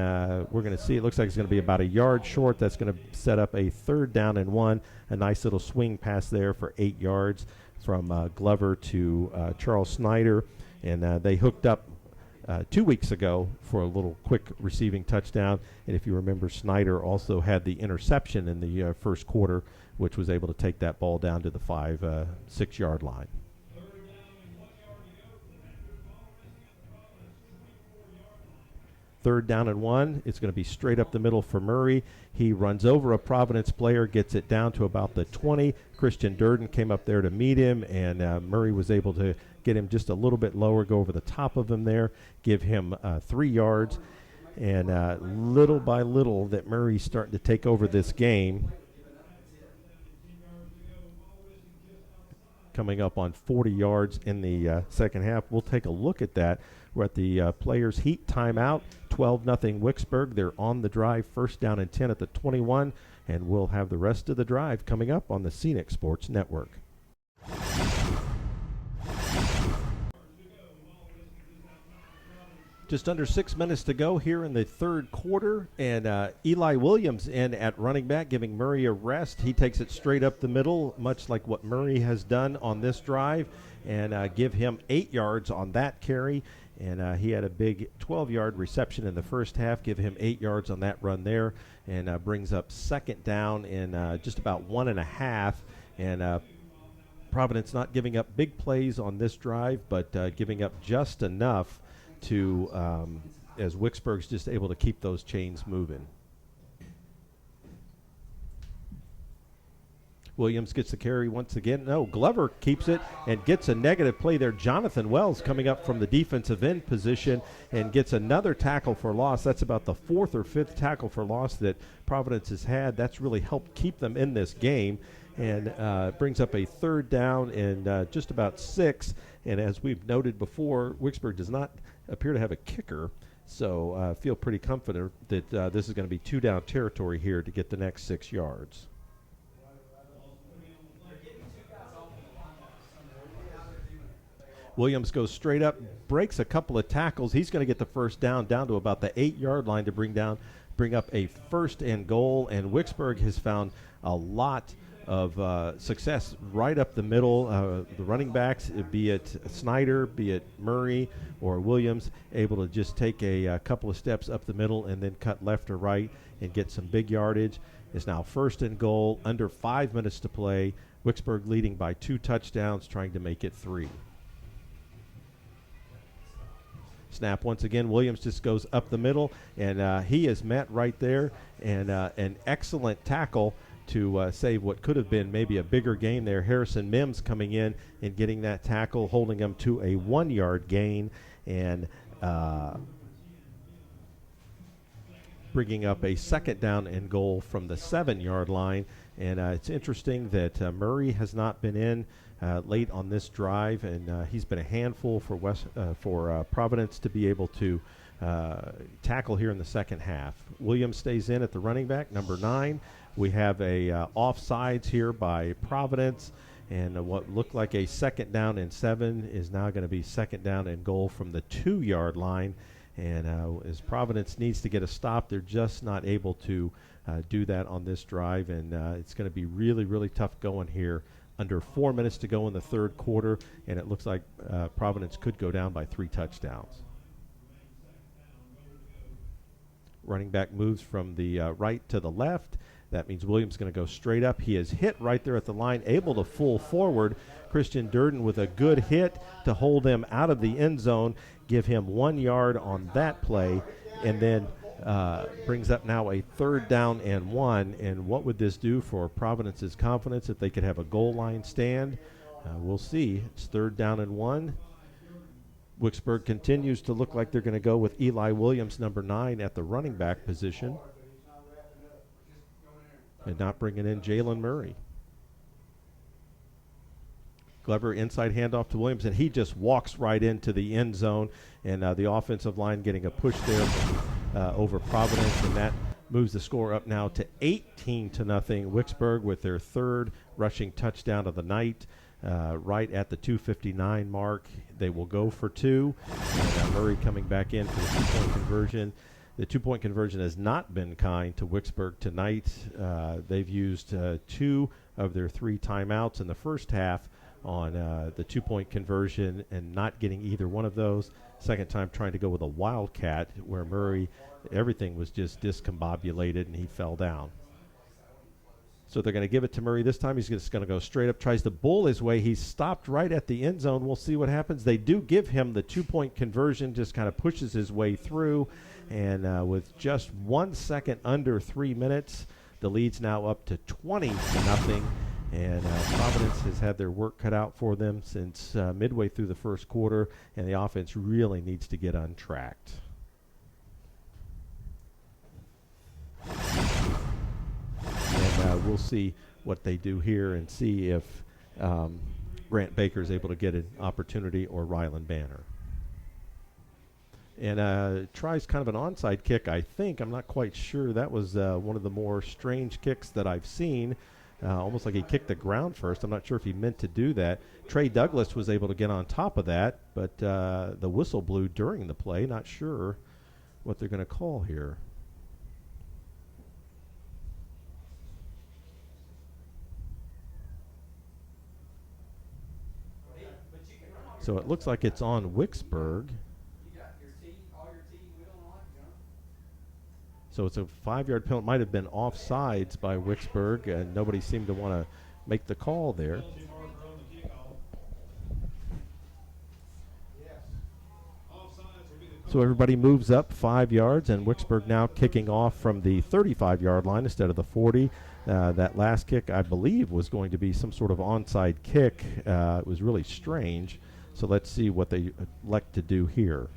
we're going to see, it looks like it's going to be about a yard short. That's going to set up a 3rd down and 1. A nice little swing pass there for 8 yards from Glover to Charles Snyder. And they hooked up 2 weeks ago for a little quick receiving touchdown. And if you remember, Snyder also had the interception in the first quarter, which was able to take that ball down to the 5-6 yard line. 3rd down and 1. It's going to be straight up the middle for Murray. He runs over a Providence player, gets it down to about the 20. Christian Durden came up there to meet him, and Murray was able to get him just a little bit lower, go over the top of him there, give him 3 yards. And little by little that Murray's starting to take over this game. Coming up on 40 yards in the second half. We'll take a look at that. We're at the players' heat timeout. 12-0 Wicksburg. They're on the drive, 1st down and 10 at the 21. And we'll have the rest of the drive coming up on the Scenic Sports Network. Just under 6 minutes to go here in the 3rd quarter, and Eli Williams in at running back, giving Murray a rest. He takes it straight up the middle, much like what Murray has done on this drive, and give him 8 yards on that carry. And he had a big 12-yard reception in the first half, give him 8 yards on that run there, and brings up 2nd down in just about 1.5. And Providence not giving up big plays on this drive, but giving up just enough to as Wicksburg's just able to keep those chains moving. Williams gets the carry once again. No, Glover keeps it and gets a negative play there. Jonathan Wells coming up from the defensive end position and gets another tackle for loss. That's about the 4th or 5th tackle for loss that Providence has had. That's really helped keep them in this game, and brings up a 3rd down and just about 6. And as we've noted before, Wicksburg does not appear to have a kicker, so feel pretty confident that this is going to be 2-down territory here to get the next 6 yards. Williams goes straight up, breaks a couple of tackles. He's going to get the 1st down to about the 8-yard line to bring up a 1st and goal. And Wicksburg has found a lot of success right up the middle. The running backs, be it Snyder, be it Murray or Williams, able to just take a couple of steps up the middle and then cut left or right and get some big yardage. It's now 1st and goal, under 5 minutes to play. Wicksburg leading by 2 touchdowns, trying to make it 3. Snap once again. Williams just goes up the middle, and he is met right there, and an excellent tackle to save what could have been maybe a bigger gain there. Harrison Mims coming in and getting that tackle, holding him to a 1-yard gain, and bringing up a 2nd down and goal from the 7-yard line. And it's interesting that Murray has not been in late on this drive, and he's been a handful for Providence to be able to tackle here in the second half. Williams stays in at the running back, number 9. We have a offsides here by Providence, and what looked like a 2nd down and 7 is now going to be 2nd down and goal from the 2-yard line. And as Providence needs to get a stop, they're just not able to do that on this drive, and it's going to be really, really tough going here. Under 4 minutes to go in the 3rd quarter, and it looks like Providence could go down by 3 touchdowns. Running back moves from the right to the left. That means Williams is going to go straight up. He is hit right there at the line, able to full forward. Christian Durden with a good hit to hold him out of the end zone, give him 1 yard on that play, and then brings up now a 3rd down and 1. And what would this do for Providence's confidence if they could have a goal line stand? We'll see. It's 3rd down and 1. Wicksburg continues to look like they're going to go with Eli Williams, number 9, at the running back position, and not bringing in Jalen Murray. Glover inside handoff to Williams, and he just walks right into the end zone, and the offensive line getting a push there over Providence, and that moves the score up now to 18-0. Wicksburg with their 3rd rushing touchdown of the night, right at the 2:59 mark. They will go for 2, and Murray coming back in for the 2-point conversion. The 2-point conversion has not been kind to Wicksburg tonight. They've used 2 of their 3 timeouts in the first half on the 2-point conversion and not getting either one of those. Second time trying to go with a wildcat where Murray, everything was just discombobulated and he fell down. So they're going to give it to Murray this time. He's just going to go straight up, tries to bull his way. He's stopped right at the end zone. We'll see what happens. They do give him the 2-point conversion, just kind of pushes his way through. And with just 1 second under 3 minutes, the lead's now up to 20-0. And Providence has had their work cut out for them since midway through the first quarter, and the offense really needs to get untracked. And we'll see what they do here and see if Grant Baker is able to get an opportunity or Rylan Banner. And tries kind of an onside kick, I think. I'm not quite sure. That was one of the more strange kicks that I've seen. Almost like he kicked the ground first. I'm not sure if he meant to do that. Trey Douglas was able to get on top of that, but the whistle blew during the play. Not sure what they're going to call here. So it looks like it's on Wicksburg. So it's a 5-yard penalty. Might have been offsides by Wicksburg, and nobody seemed to want to make the call there. So everybody moves up 5 yards, and Wicksburg now kicking off from the 35-yard line instead of the 40. That last kick, I believe, was going to be some sort of onside kick. It was really strange. So let's see what they elect to do here.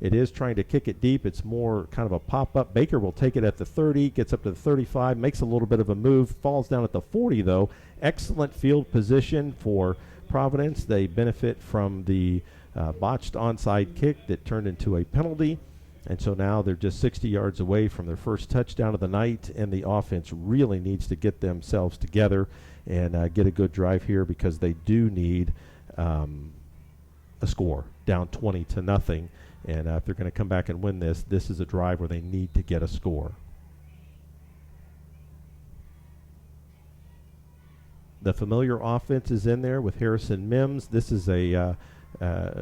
It is trying to kick it deep. It's more kind of a pop-up. Baker will take it at the 30, gets up to the 35, makes a little bit of a move, falls down at the 40, though. Excellent field position for Providence. They benefit from the botched onside kick that turned into a penalty. And so now they're just 60 yards away from their first touchdown of the night, and the offense really needs to get themselves together and get a good drive here because they do need a score, down 20-0. And if they're going to come back and win this, this is a drive where they need to get a score. The familiar offense is in there with Harrison Mims. This is a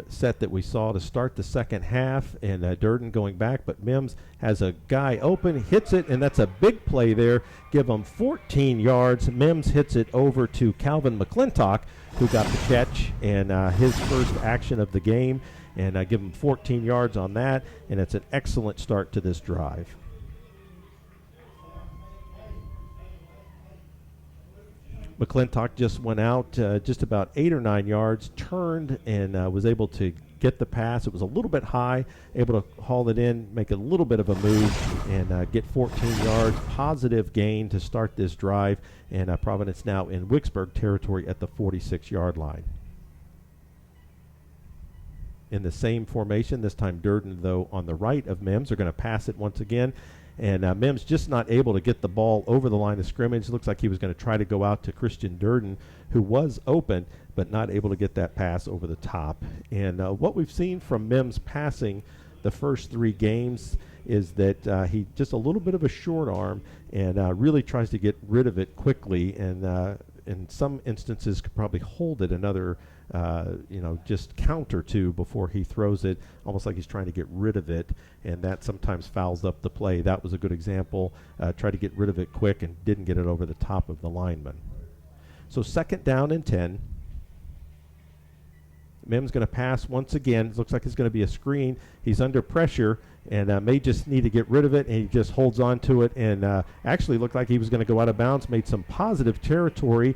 set that we saw to start the second half, and Durden going back, but Mims has a guy open, hits it, and that's a big play there. Give him 14 yards. Mims hits it over to Calvin McClintock, who got the catch, and his first action of the game, and give him 14 yards on that, and it's an excellent start to this drive. McClintock just went out just about 8 or 9 yards, turned, and was able to get the pass. It was a little bit high, able to haul it in, make a little bit of a move, and get 14 yards. Positive gain to start this drive, and Providence now in Wicksburg territory at the 46-yard line. In the same formation, this time Durden, though, on the right of Mims. They're going to pass it once again. And Mims just not able to get the ball over the line of scrimmage. Looks like he was going to try to go out to Christian Durden, who was open, but not able to get that pass over the top. And what we've seen from Mims passing the first 3 games is that he just a little bit of a short arm and really tries to get rid of it quickly, and in some instances could probably hold it another just count or two before he throws it, almost like he's trying to get rid of it, and that sometimes fouls up the play. That was a good example. Tried to get rid of it quick and didn't get it over the top of the lineman. So 2nd down and 10. Mims going to pass once again. Looks like it's going to be a screen. He's under pressure and may just need to get rid of it, and he just holds on to it and actually looked like he was going to go out of bounds, made some positive territory,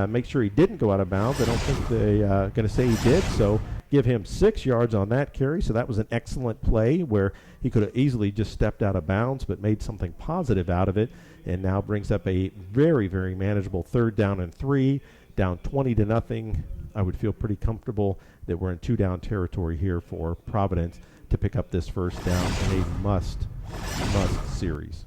make sure he didn't go out of bounds. I don't think they're going to say he did, so give him 6 yards on that carry. So that was an excellent play where he could have easily just stepped out of bounds but made something positive out of it, and now brings up a very, very manageable 3rd down and 3, down 20-0. I would feel pretty comfortable that we're in 2-down territory here for Providence to pick up this first down in a must series.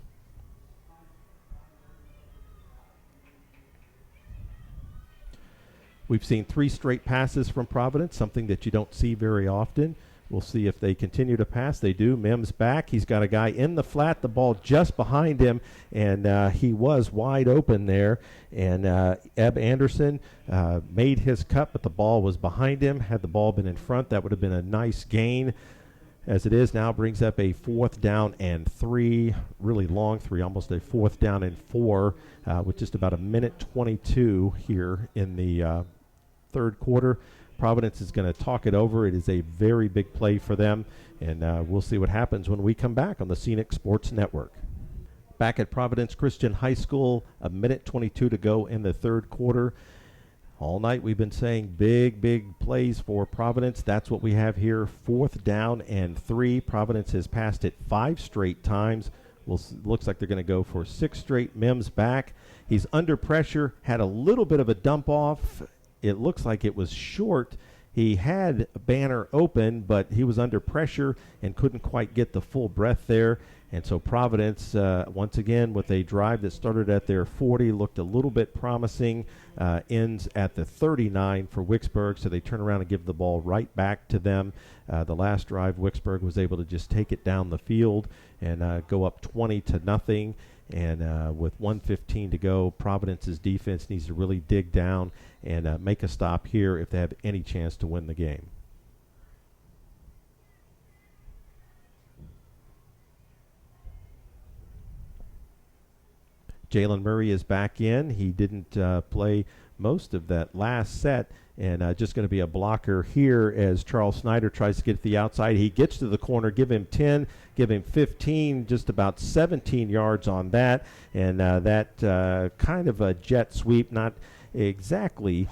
We've seen 3 straight passes from Providence, something that you don't see very often. We'll see if they continue to pass. They do. Mims back. He's got a guy in the flat, the ball just behind him, and he was wide open there. And Ebb Anderson made his cut, but the ball was behind him. Had the ball been in front, that would have been a nice gain. As it is now, brings up a 4th down and 3, really long 3, almost a 4th down and 4, with just about a minute 22 here in the third quarter. Providence is going to talk it over. It is a very big play for them, and we'll see what happens when we come back on the Scenic Sports Network. Back at Providence Christian High School, a minute 22 to go in the third quarter. All night we've been saying big plays for Providence. That's what we have here. 4th down and 3. Providence has passed it 5 straight times. Looks like they're going to go for 6 straight. Mims back. He's under pressure, had a little bit of a dump off. It looks like it was short. He had a banner open, but he was under pressure and couldn't quite get the full breath there. And so Providence, once again, with a drive that started at their 40, looked a little bit promising, ends at the 39 for Wicksburg, so they turn around and give the ball right back to them. The last drive, Wicksburg was able to just take it down the field and go up 20-0. And with 1:15 to go, Providence's defense needs to really dig down and make a stop here if they have any chance to win the game. Jalen Murray is back in. He didn't play most of that last set, and just going to be a blocker here as Charles Snyder tries to get to the outside. He gets to the corner, give him 10, give him 15, just about 17 yards on that, and that kind of a jet sweep, not exactly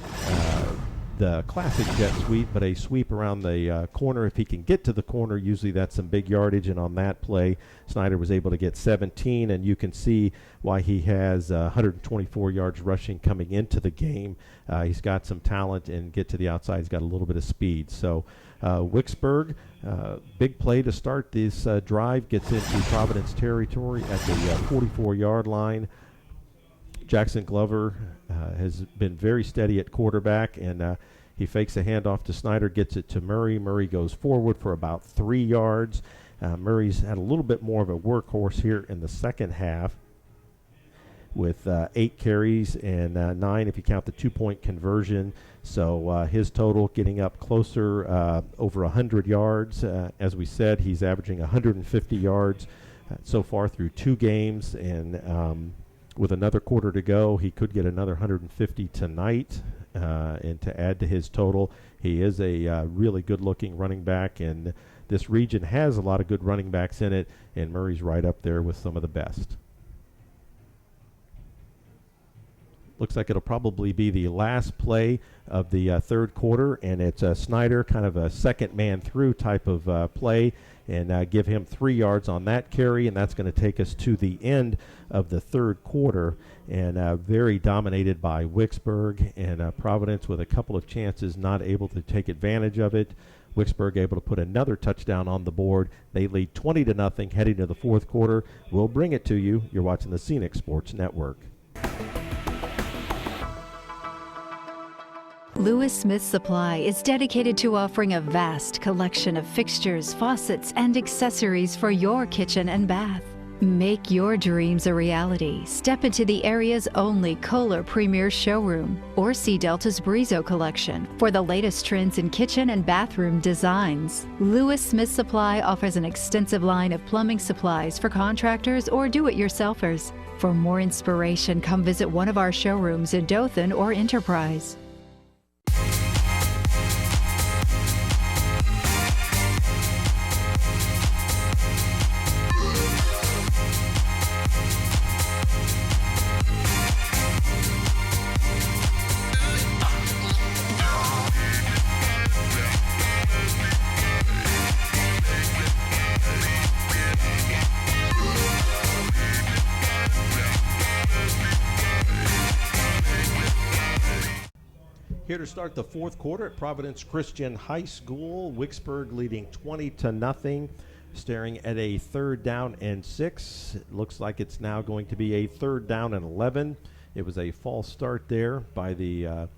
the classic jet sweep, but a sweep around the corner. If he can get to the corner, usually that's some big yardage, and on that play, Snyder was able to get 17, and you can see why he has 124 yards rushing coming into the game. He's got some talent, and get to the outside, he's got a little bit of speed. So Wicksburg, big play to start this drive, gets into Providence territory at the 44-yard line. Jackson Glover has been very steady at quarterback, and he fakes a handoff to Snyder, gets it to Murray. Murray goes forward for about 3 yards. Murray's had a little bit more of a workhorse here in the second half with 8 carries and 9 if you count the 2-point conversion. So his total getting up closer, over 100 yards. As we said, he's averaging 150 yards so far through 2 games, and with another quarter to go, he could get another 150 tonight, and to add to his total. He is a really good-looking running back, and this region has a lot of good running backs in it, and Murray's right up there with some of the best. Looks like it'll probably be the last play of the third quarter, and it's Snyder, kind of a second man through type of play, and give him 3 yards on that carry, and that's going to take us to the end of the third quarter, and very dominated by Wicksburg, and Providence with a couple of chances not able to take advantage of it. Wicksburg able to put another touchdown on the board. They lead 20-0 heading to the fourth quarter. We'll bring it to you. You're watching the Scenic Sports Network. Lewis Smith Supply is dedicated to offering a vast collection of fixtures, faucets, and accessories for your kitchen and bath. Make your dreams a reality. Step into the area's only Kohler Premier Showroom or see Delta's Brizo collection for the latest trends in kitchen and bathroom designs. Lewis Smith Supply offers an extensive line of plumbing supplies for contractors or do-it-yourselfers. For more inspiration, come visit one of our showrooms in Dothan or Enterprise. Here to start the fourth quarter at Providence Christian High School. Wicksburg leading 20-0, staring at a 3rd down and 6. It looks like it's now going to be a 3rd down and 11. It was a false start there by the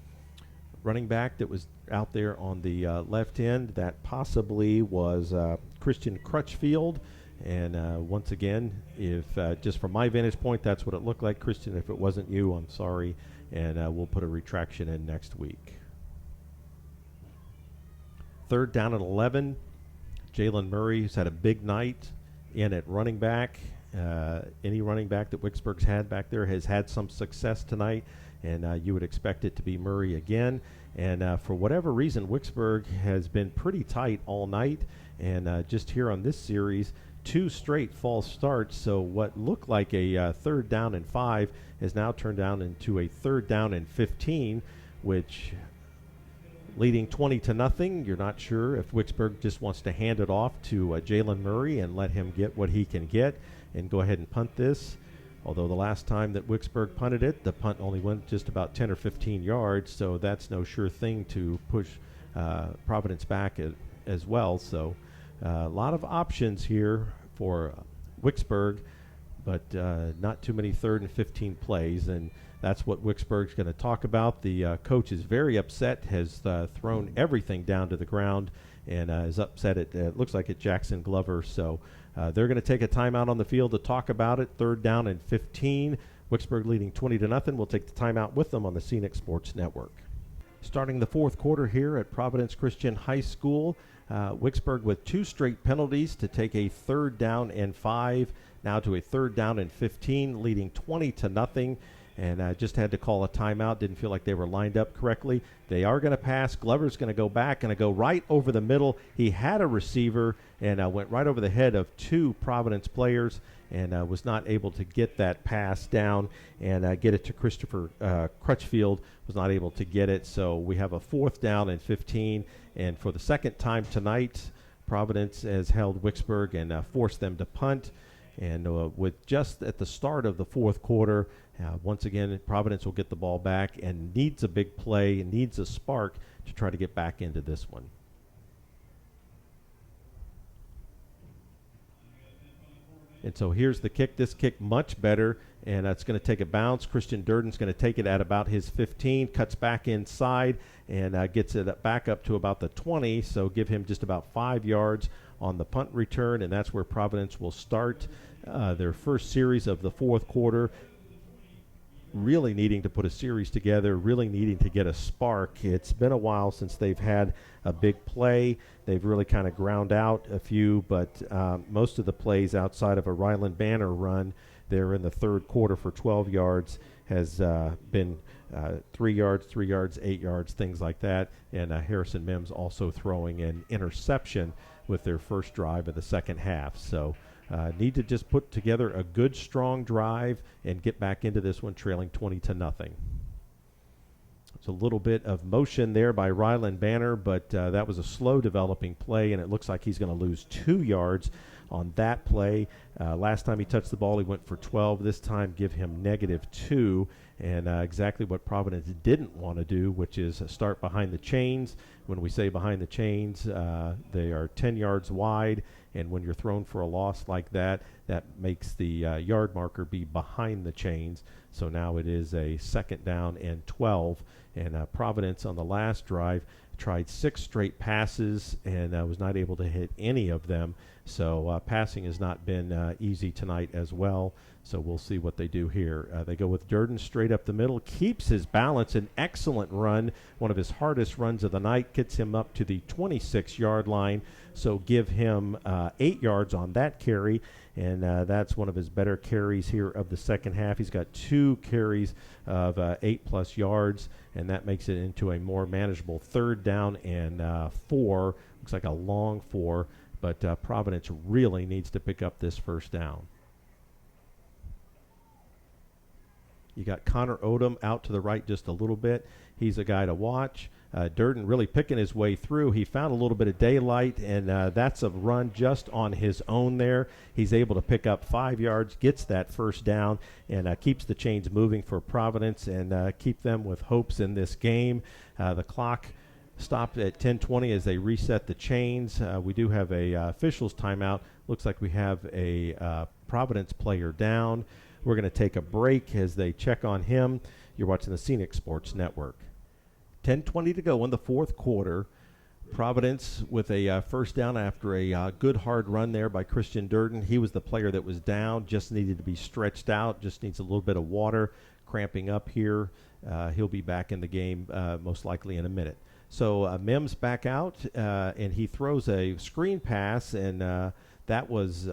running back that was out there on the left end. That possibly was Christian Crutchfield. And once again, if just from my vantage point, that's what it looked like. Christian, if it wasn't you, I'm sorry. And we'll put a retraction in next week. 3rd down and 11. Jalen Murray, who's had a big night in at running back. Any running back that Wicksburg's had back there has had some success tonight, and you would expect it to be Murray again. And for whatever reason, Wicksburg has been pretty tight all night, and just here on this series, 2 straight false starts. So what looked like a 3rd down and 5 has now turned down into a 3rd down and 15, which leading 20-0. You're not sure if Wicksburg just wants to hand it off to Jalen Murray and let him get what he can get and go ahead and punt this. Although the last time that Wicksburg punted it, the punt only went just about 10 or 15 yards, so that's no sure thing to push Providence back as well. So a lot of options here for Wicksburg, but not too many 3rd and 15 plays, and that's what Wicksburg's going to talk about. The coach is very upset, has thrown everything down to the ground, and is upset at, it looks like, at Jackson Glover. So they're going to take a timeout on the field to talk about it. 3rd down and 15. Wicksburg leading 20-0. We'll take the timeout with them on the Scenic Sports Network. Starting the 4th quarter here at Providence Christian High School, Wicksburg with 2 straight penalties to take a 3rd down and 5, now to a 3rd down and 15, leading 20-0. And just had to call a timeout. Didn't feel like they were lined up correctly. They are going to pass. Glover's going to go back and go right over the middle. He had a receiver and went right over the head of 2 Providence players and was not able to get that pass down and get it to Christopher Crutchfield. Was not able to get it. So we have a 4th down and 15. And for the second time tonight, Providence has held Wicksburg and forced them to punt. And with just at the start of the 4th quarter, once again, Providence will get the ball back and needs a big play, needs a spark to try to get back into this one. And so here's the kick. This kick much better, and it's going to take a bounce. Christian Durden's going to take it at about his 15, cuts back inside, and gets it back up to about the 20, so give him just about 5 yards on the punt return, and that's where Providence will start their first series of the 4th quarter. Really needing to put a series together, really needing to get a spark. It's been a while since they've had a big play. They've really kind of ground out a few, but most of the plays outside of a Ryland Banner run there in the 3rd quarter for 12 yards has been 3 yards, 8 yards, things like that. And Harrison Mims also throwing an interception with their first drive of the second half. So need to just put together a good, strong drive and get back into this one trailing 20-0. It's a little bit of motion there by Ryland Banner, but that was a slow developing play, and it looks like he's going to lose 2 yards on that play. Last time he touched the ball, he went for 12. This time, give him -2, and exactly what Providence didn't want to do, which is start behind the chains. When we say behind the chains, they are 10 yards wide, and when you're thrown for a loss like that, that makes the yard marker be behind the chains. So now it is a 2nd down and 12, and Providence on the last drive tried 6 straight passes and was not able to hit any of them. So passing has not been easy tonight as well. So we'll see what they do here. They go with Durden straight up the middle, keeps his balance, an excellent run, one of his hardest runs of the night, gets him up to the 26-yard line. So give him 8 yards on that carry, and that's one of his better carries here of the second half. He's got 2 carries of 8+ yards, and that makes it into a more manageable 3rd down and 4. Looks like a long 4, but Providence really needs to pick up this 1st down. You got Connor Odom out to the right just a little bit. He's a guy to watch. Durden really picking his way through. He found a little bit of daylight, and that's a run just on his own there. He's able to pick up 5 yards, gets that 1st down, and keeps the chains moving for Providence and keep them with hopes in this game. The clock stopped at 10:20 as they reset the chains. We do have a officials timeout. Looks like we have a Providence player down. We're going to take a break as they check on him. You're watching the Scenic Sports Network. 10:20 to go in the 4th quarter. Providence with a 1st down after a good hard run there by Christian Durden. He was the player that was down, just needed to be stretched out, just needs a little bit of water, cramping up here. He'll be back in the game most likely in a minute. So Mims back out, and he throws a screen pass, and that was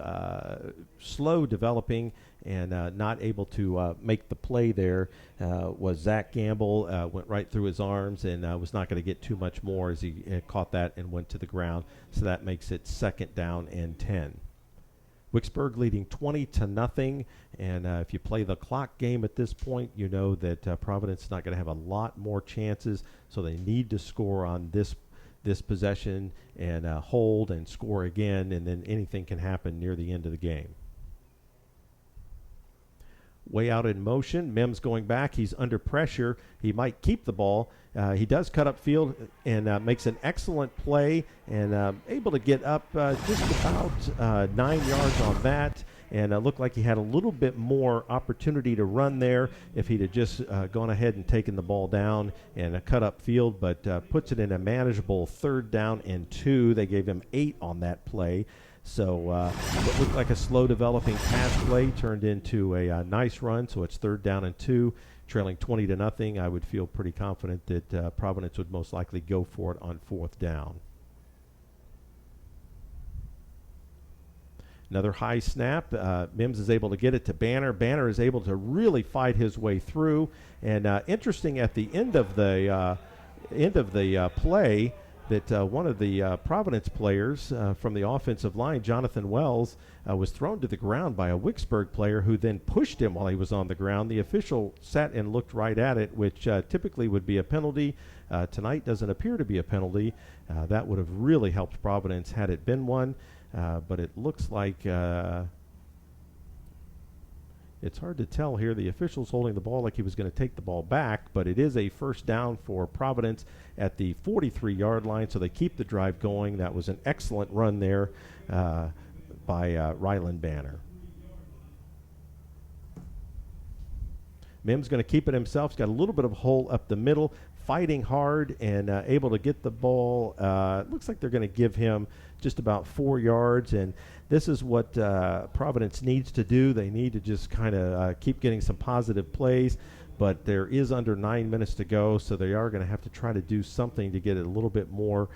slow developing and not able to make the play there. Was Zach Gamble, went right through his arms and was not going to get too much more as he caught that and went to the ground. So that makes it 2nd down and 10. Wicksburg leading 20-0, and if you play the clock game at this point, you know that Providence is not going to have a lot more chances, so they need to score on this possession and hold and score again, and then anything can happen near the end of the game. Way out in motion, Mims going back. He's under pressure. He might keep the ball. He does cut up field and makes an excellent play and able to get up just about 9 yards on that. And looked like he had a little bit more opportunity to run there if he'd have just gone ahead and taken the ball down and cut up field, but puts it in a manageable 3rd down and 2. They gave him 8 on that play. So what looked like a slow developing pass play turned into a nice run. So it's 3rd down and 2, trailing 20-0. I would feel pretty confident that Providence would most likely go for it on 4th down. Another high snap. Mims is able to get it to Banner. Banner is able to really fight his way through. And interesting at the end of the play, that one of the Providence players from the offensive line, Jonathan Wells, was thrown to the ground by a Wicksburg player who then pushed him while he was on the ground. The official sat and looked right at it, which typically would be a penalty. Tonight doesn't appear to be a penalty. That would have really helped Providence had it been one, but it looks like it's hard to tell here. The official's holding the ball like he was going to take the ball back, but it is a 1st down for Providence at the 43-yard line, so they keep the drive going. That was an excellent run there by Ryland Banner. Mims going to keep it himself. He's got a little bit of a hole up the middle, fighting hard and able to get the ball. It looks like they're going to give him just about 4 yards, and this is what Providence needs to do. They need to just kind of keep getting some positive plays, but there is under 9 minutes to go, so they are going to have to try to do something to get it a little bit more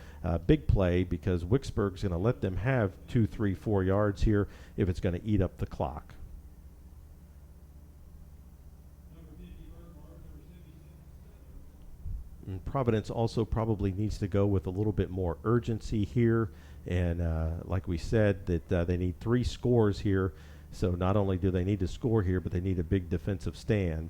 big play, because Wicksburg's going to let them have 2, 3, 4 yards here if it's going to eat up the clock. And Providence also probably needs to go with a little bit more urgency here. And like we said, that they need 3 scores here. So not only do they need to score here, but they need a big defensive stand.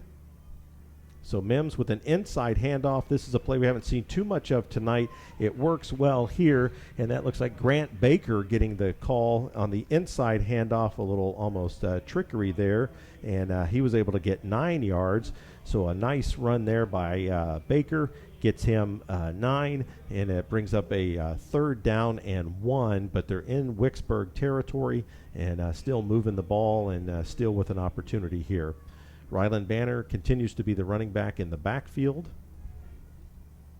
So Mims with an inside handoff. This is a play we haven't seen too much of tonight. It works well here, and that looks like Grant Baker getting the call on the inside handoff, a little almost trickery there, and he was able to get 9 yards. So a nice run there by Baker gets him 9, and it brings up a 3rd down and 1, but they're in Wicksburg territory and still moving the ball and still with an opportunity here. Ryland Banner continues to be the running back in the backfield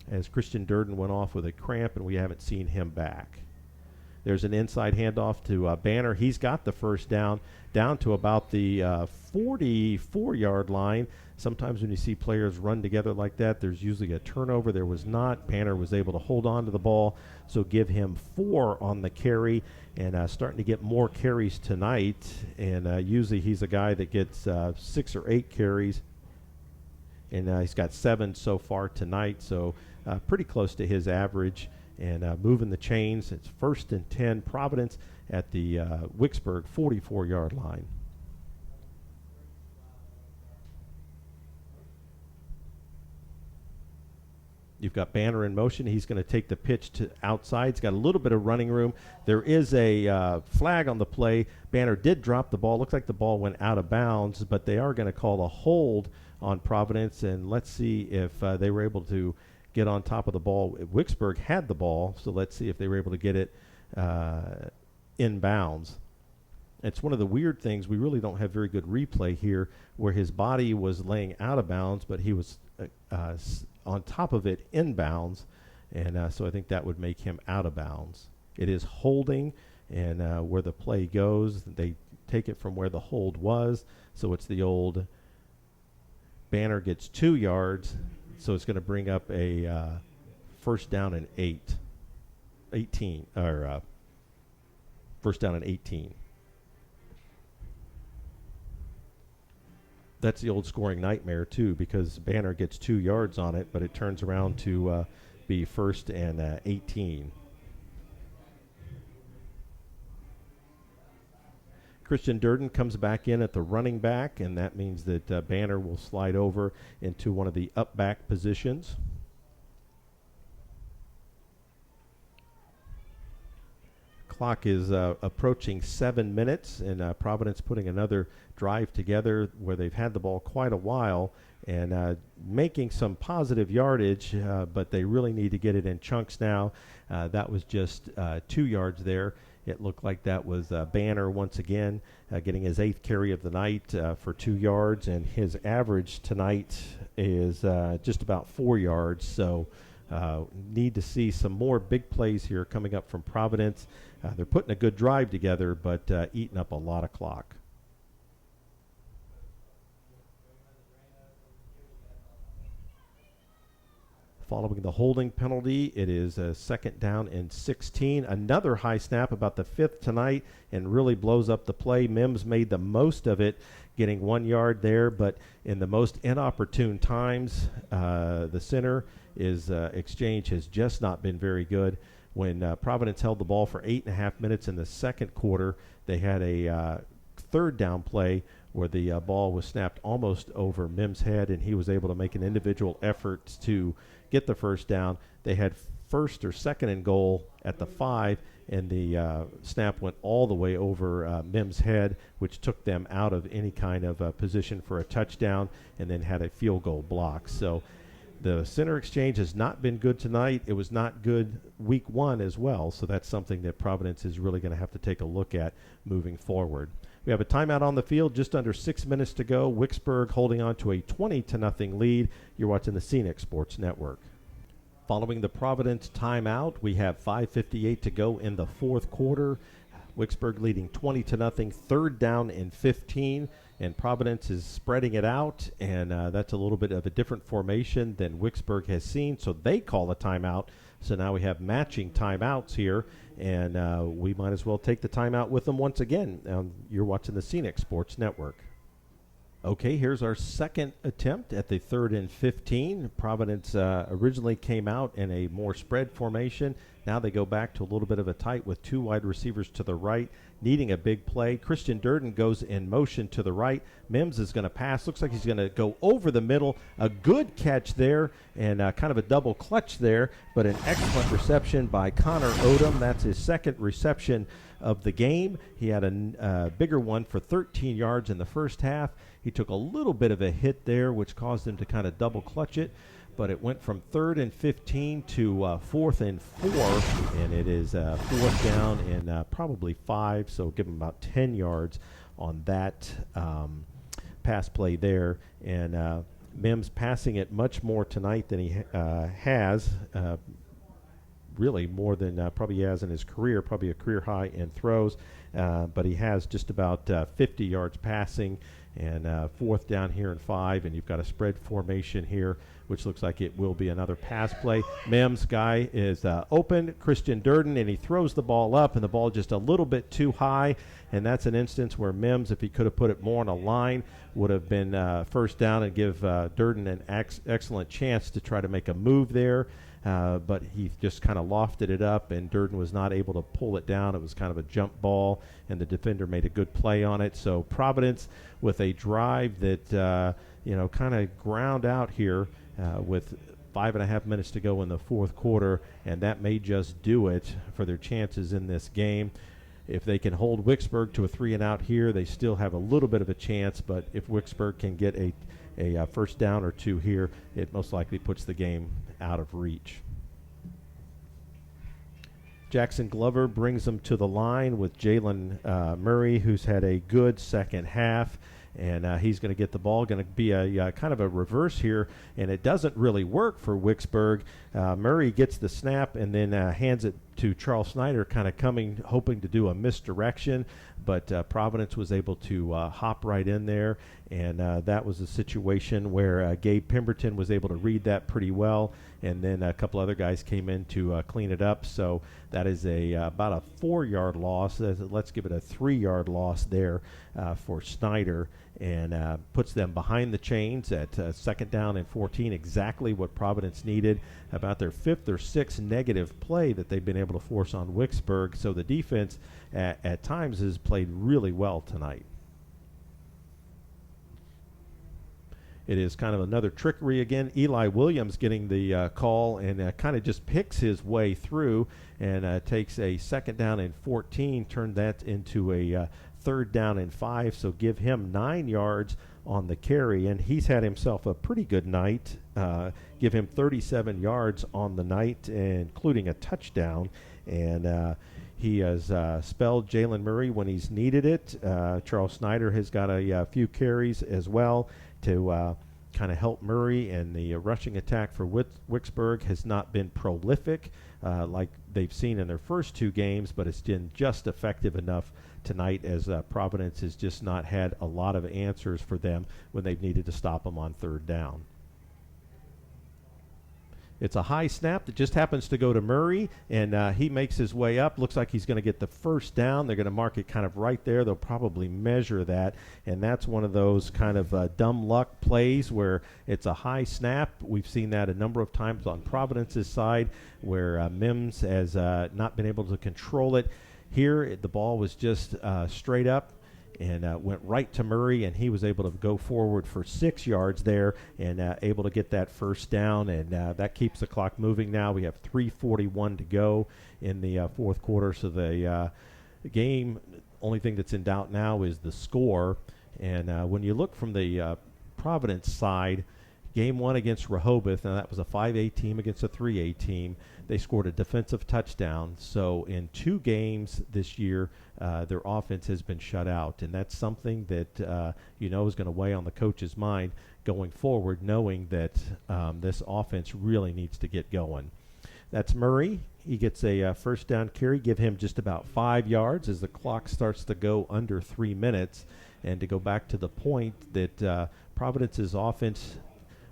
as Christian Durden went off with a cramp, and we haven't seen him back. There's an inside handoff to Banner. He's got the 1st down to about the 44-yard line. Sometimes when you see players run together like that, there's usually a turnover. There was not. Banner was able to hold on to the ball, so give him 4 on the carry, and starting to get more carries tonight. And usually he's a guy that gets 6 or 8 carries, and he's got 7 so far tonight, so pretty close to his average. And moving the chains. It's 1st and 10, Providence at the Wicksburg 44-yard line. You've got Banner in motion. He's going to take the pitch to outside. He's got a little bit of running room. There is a flag on the play. Banner did drop the ball. Looks like the ball went out of bounds, but they are going to call a hold on Providence. And let's see if they were able to get on top of the ball. Wicksburg had the ball, so let's see if they were able to get it in bounds. It's one of the weird things. We really don't have very good replay here where his body was laying out of bounds, but he was on top of it in bounds, and so I think that would make him out of bounds. It is holding, and where the play goes, they take it from where the hold was, so it's the old Banner gets 2 yards, so it's going to bring up a first down and 18, or first down and 18. That's the old scoring nightmare, too, because Banner gets 2 yards on it, but it turns around to be first and 18. Christian Durden comes back in at the running back, and that means that Banner will slide over into one of the up back positions. Clock is approaching 7 minutes, and Providence putting another drive together where they've had the ball quite a while and making some positive yardage, but they really need to get it in chunks now. That was just 2 yards there. It looked like that was Banner once again getting his 8th carry of the night for 2 yards, and his average tonight is just about 4 yards. So need to see some more big plays here coming up from Providence. They're putting a good drive together, but eating up a lot of clock. Following the holding penalty, it is a 2nd down and 16. Another high snap, about the 5th tonight, and really blows up the play. Mims made the most of it, getting 1 yard there, but in the most inopportune times, the center exchange has just not been very good. When Providence held the ball for 8.5 minutes in the second quarter, they had a 3rd down play where the ball was snapped almost over Mims' head, and he was able to make an individual effort to get the first down. They had 1st or 2nd and goal at the 5, and the snap went all the way over Mims' head, which took them out of any kind of position for a touchdown, and then had a field goal block. So the center exchange has not been good tonight. It was not good week 1 as well, so that's something that Providence is really going to have to take a look at moving forward. We have a timeout on the field, just under 6 minutes to go. Wicksburg holding on to a 20-0 lead. You're watching the Scenic Sports Network. Following the Providence timeout, we have 5:58 to go in the 4th quarter. Wicksburg leading 20-0, 3rd down and 15, and Providence is spreading it out, and that's a little bit of a different formation than Wicksburg has seen, so they call a timeout. So now we have matching timeouts here, and we might as well take the timeout with them once again. You're watching the Scenic Sports Network. Okay, here's our second attempt at the 3rd and 15. Providence originally came out in a more spread formation. Now they go back to a little bit of a tight with 2 wide receivers to the right, needing a big play. Christian Durden goes in motion to the right. Mims is going to pass. Looks like he's going to go over the middle. A good catch there, and kind of a double clutch there, but an excellent reception by Connor Odom. That's his 2nd reception of the game. He had a bigger one for 13 yards in the first half. He took a little bit of a hit there, which caused him to kind of double clutch it, but it went from 3rd and 15 to 4th and 4, and it is 4th down and probably 5, so give him about 10 yards on that pass play there. And Mims passing it much more tonight than he has, really more than probably he has in his career, probably a career high in throws, but he has just about 50 yards passing, and 4th down here and 5, and you've got a spread formation here, which looks like it will be another pass play. Mims' guy is open, Christian Durden, and he throws the ball up, and the ball just a little bit too high, and that's an instance where Mims, if he could have put it more on a line, would have been 1st down and give Durden an excellent chance to try to make a move there. But he just kind of lofted it up, and Durden was not able to pull it down. It was kind of a jump ball, and the defender made a good play on it. So Providence with a drive that, kind of ground out here with 5.5 minutes to go in the 4th quarter, and that may just do it for their chances in this game. If they can hold Wicksburg to a 3-and-out here, they still have a little bit of a chance, but if Wicksburg can get a 1st down or 2 here, it most likely puts the game out of reach. Jackson Glover brings them to the line with Jalen Murray, who's had a good second half, and he's going to get the ball. Going to be a kind of a reverse here, and it doesn't really work for Wicksburg. Murray gets the snap and then hands it to Charles Snyder kind of hoping to do a misdirection, but Providence was able to hop right in there, and that was a situation where Gabe Pemberton was able to read that pretty well, and then a couple other guys came in to clean it up. So that is about a 4-yard loss. Let's give it a 3-yard loss there for Snyder, and puts them behind the chains at 2nd down and 14, exactly what Providence needed, about their 5th or 6th negative play that they've been able to force on Wicksburg. So the defense at times has played really well tonight. It is kind of another trickery again. Eli Williams getting the call, and kind of just picks his way through and takes a 2nd down and 14, turned that into a 3rd down and 5, so give him 9 yards on the carry, and he's had himself a pretty good night. Give him 37 yards on the night, including a touchdown, and he has spelled Jalen Murray when he's needed it. Charles Snyder has got a few carries as well to kind of help Murray, and the rushing attack for Wicksburg has not been prolific like they've seen in their first 2 games, but it's been just effective enough tonight, as Providence has just not had a lot of answers for them when they've needed to stop them on 3rd down. It's a high snap that just happens to go to Murray, and he makes his way up. Looks like he's going to get the 1st down. They're going to mark it kind of right there. They'll probably measure that, and that's one of those kind of dumb luck plays where it's a high snap. We've seen that a number of times on Providence's side where Mims has not been able to control it. Here, the ball was just straight up and went right to Murray, and he was able to go forward for 6 yards there and able to get that 1st down, and that keeps the clock moving now. We have 3:41 to go in the 4th quarter, so the game, only thing that's in doubt now is the score. And when you look from the Providence side, Game 1 against Rehoboth, and that was a 5A team against a 3A team. They scored a defensive touchdown. So in 2 games this year, their offense has been shut out. And that's something that is going to weigh on the coach's mind going forward, knowing that this offense really needs to get going. That's Murray. He gets a 1st down carry. Give him just about 5 yards as the clock starts to go under 3 minutes. And to go back to the point that Providence's offense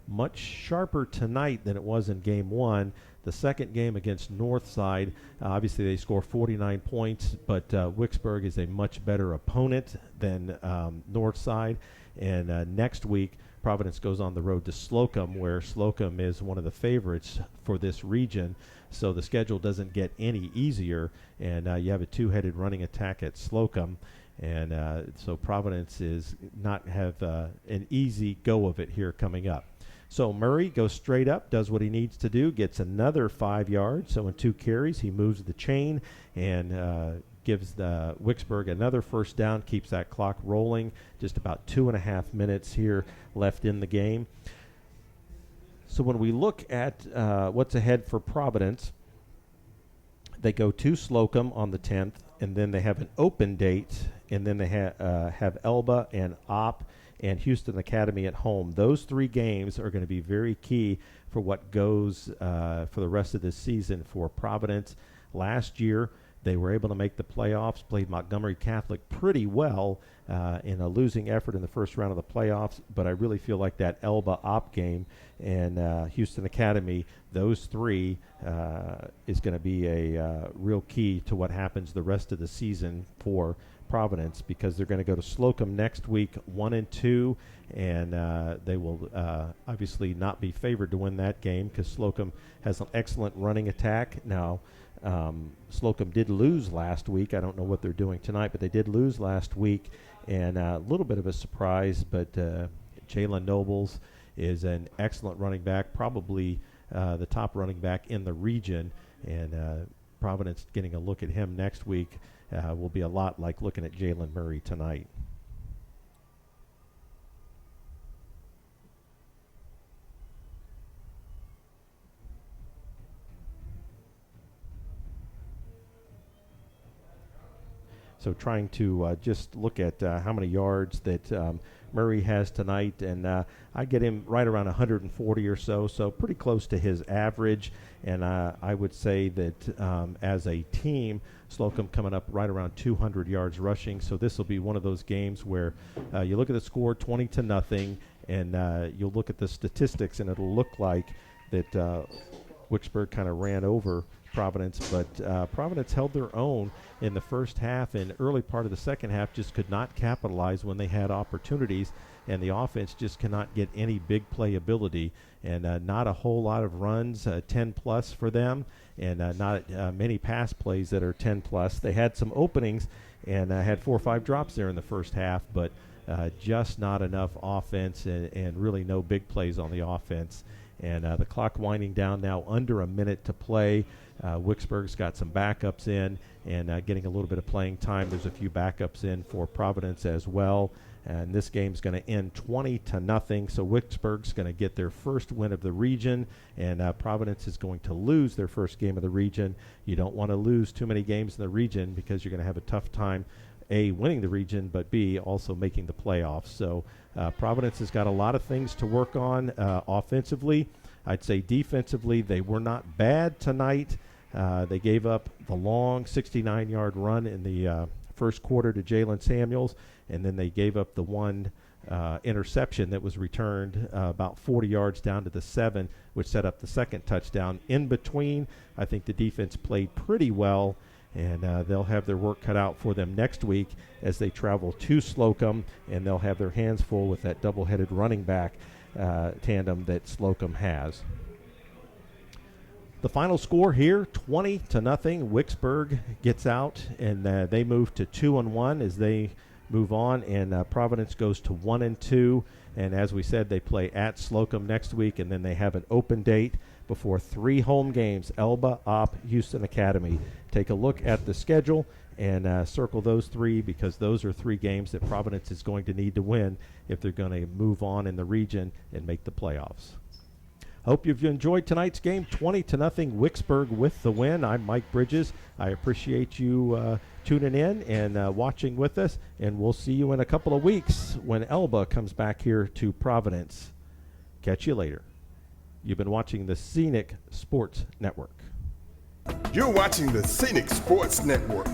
much sharper tonight than it was in Game 1. The second game against Northside, obviously they score 49 points, but Wicksburg is a much better opponent than Northside. And next week, Providence goes on the road to Slocum, where Slocum is one of the favorites for this region. So the schedule doesn't get any easier, and you have a 2-headed running attack at Slocum. And so Providence is not have an easy go of it here coming up. So Murray goes straight up, does what he needs to do, gets another 5 yards. So in 2 carries, he moves the chain and gives the Wicksburg another 1st down, keeps that clock rolling. Just about 2.5 minutes here left in the game. So when we look at what's ahead for Providence, they go to Slocum on the 10th, and then they have an open date, and then they have Elba and Opp and Houston Academy at home. Those 3 games are going to be very key for what goes for the rest of this season for Providence. Last year, they were able to make the playoffs, played Montgomery Catholic pretty well in a losing effort in the first round of the playoffs, but I really feel like that Elba Opp game and Houston Academy, those 3 is going to be a real key to what happens the rest of the season for Providence, because they're going to go to Slocum next week 1-2, and they will obviously not be favored to win that game because Slocum has an excellent running attack. Now, Slocum did lose last week. I don't know what they're doing tonight, but they did lose last week, and a little bit of a surprise, but Jalen Nobles is an excellent running back, probably the top running back in the region, and Providence getting a look at him next week will be a lot like looking at Jalen Murray tonight. So trying to just look at how many yards that Murray has tonight, and I get him right around 140 or so pretty close to his average. And I would say that as a team, Slocum coming up right around 200 yards rushing. So this will be one of those games where you look at the score 20-0, and you'll look at the statistics, and it'll look like that Wicksburg kind of ran over Providence, but Providence held their own in the first half, and early part of the second half just could not capitalize when they had opportunities, and the offense just cannot get any big playability, and not a whole lot of runs, 10 plus for them, and not many pass plays that are 10 plus. They had some openings and had 4 or 5 drops there in the first half, but just not enough offense, and really no big plays on the offense. And the clock winding down now, under a minute to play. Wicksburg's got some backups in and getting a little bit of playing time. There's a few backups in for Providence as well. And this game's going to end 20-0. So Wicksburg's going to get their first win of the region, and Providence is going to lose their first game of the region. You don't want to lose too many games in the region because you're going to have a tough time, A, winning the region, but B, also making the playoffs. So Providence has got a lot of things to work on offensively. I'd say defensively, they were not bad tonight. They gave up the long 69-yard run in the first quarter to Jalen Samuels, and then they gave up the one interception that was returned about 40 yards down to the 7, which set up the second touchdown. In between, I think the defense played pretty well, and they'll have their work cut out for them next week as they travel to Slocum, and they'll have their hands full with that double-headed running back tandem that Slocum has. The final score here, 20-0. Wicksburg gets out, and they move to 2-1 as they move on, and Providence goes to 1-2. And as we said, they play at Slocum next week, and then they have an open date before 3 home games: Elba, Opp, Houston Academy. Take a look at the schedule and circle those 3, because those are 3 games that Providence is going to need to win if they're going to move on in the region and make the playoffs. Hope you've enjoyed tonight's game, 20-0, Wicksburg with the win. I'm Mike Bridges. I appreciate you tuning in and watching with us, and we'll see you in a couple of weeks when Elba comes back here to Providence. Catch you later. You've been watching the Scenic Sports Network. You're watching the Scenic Sports Network.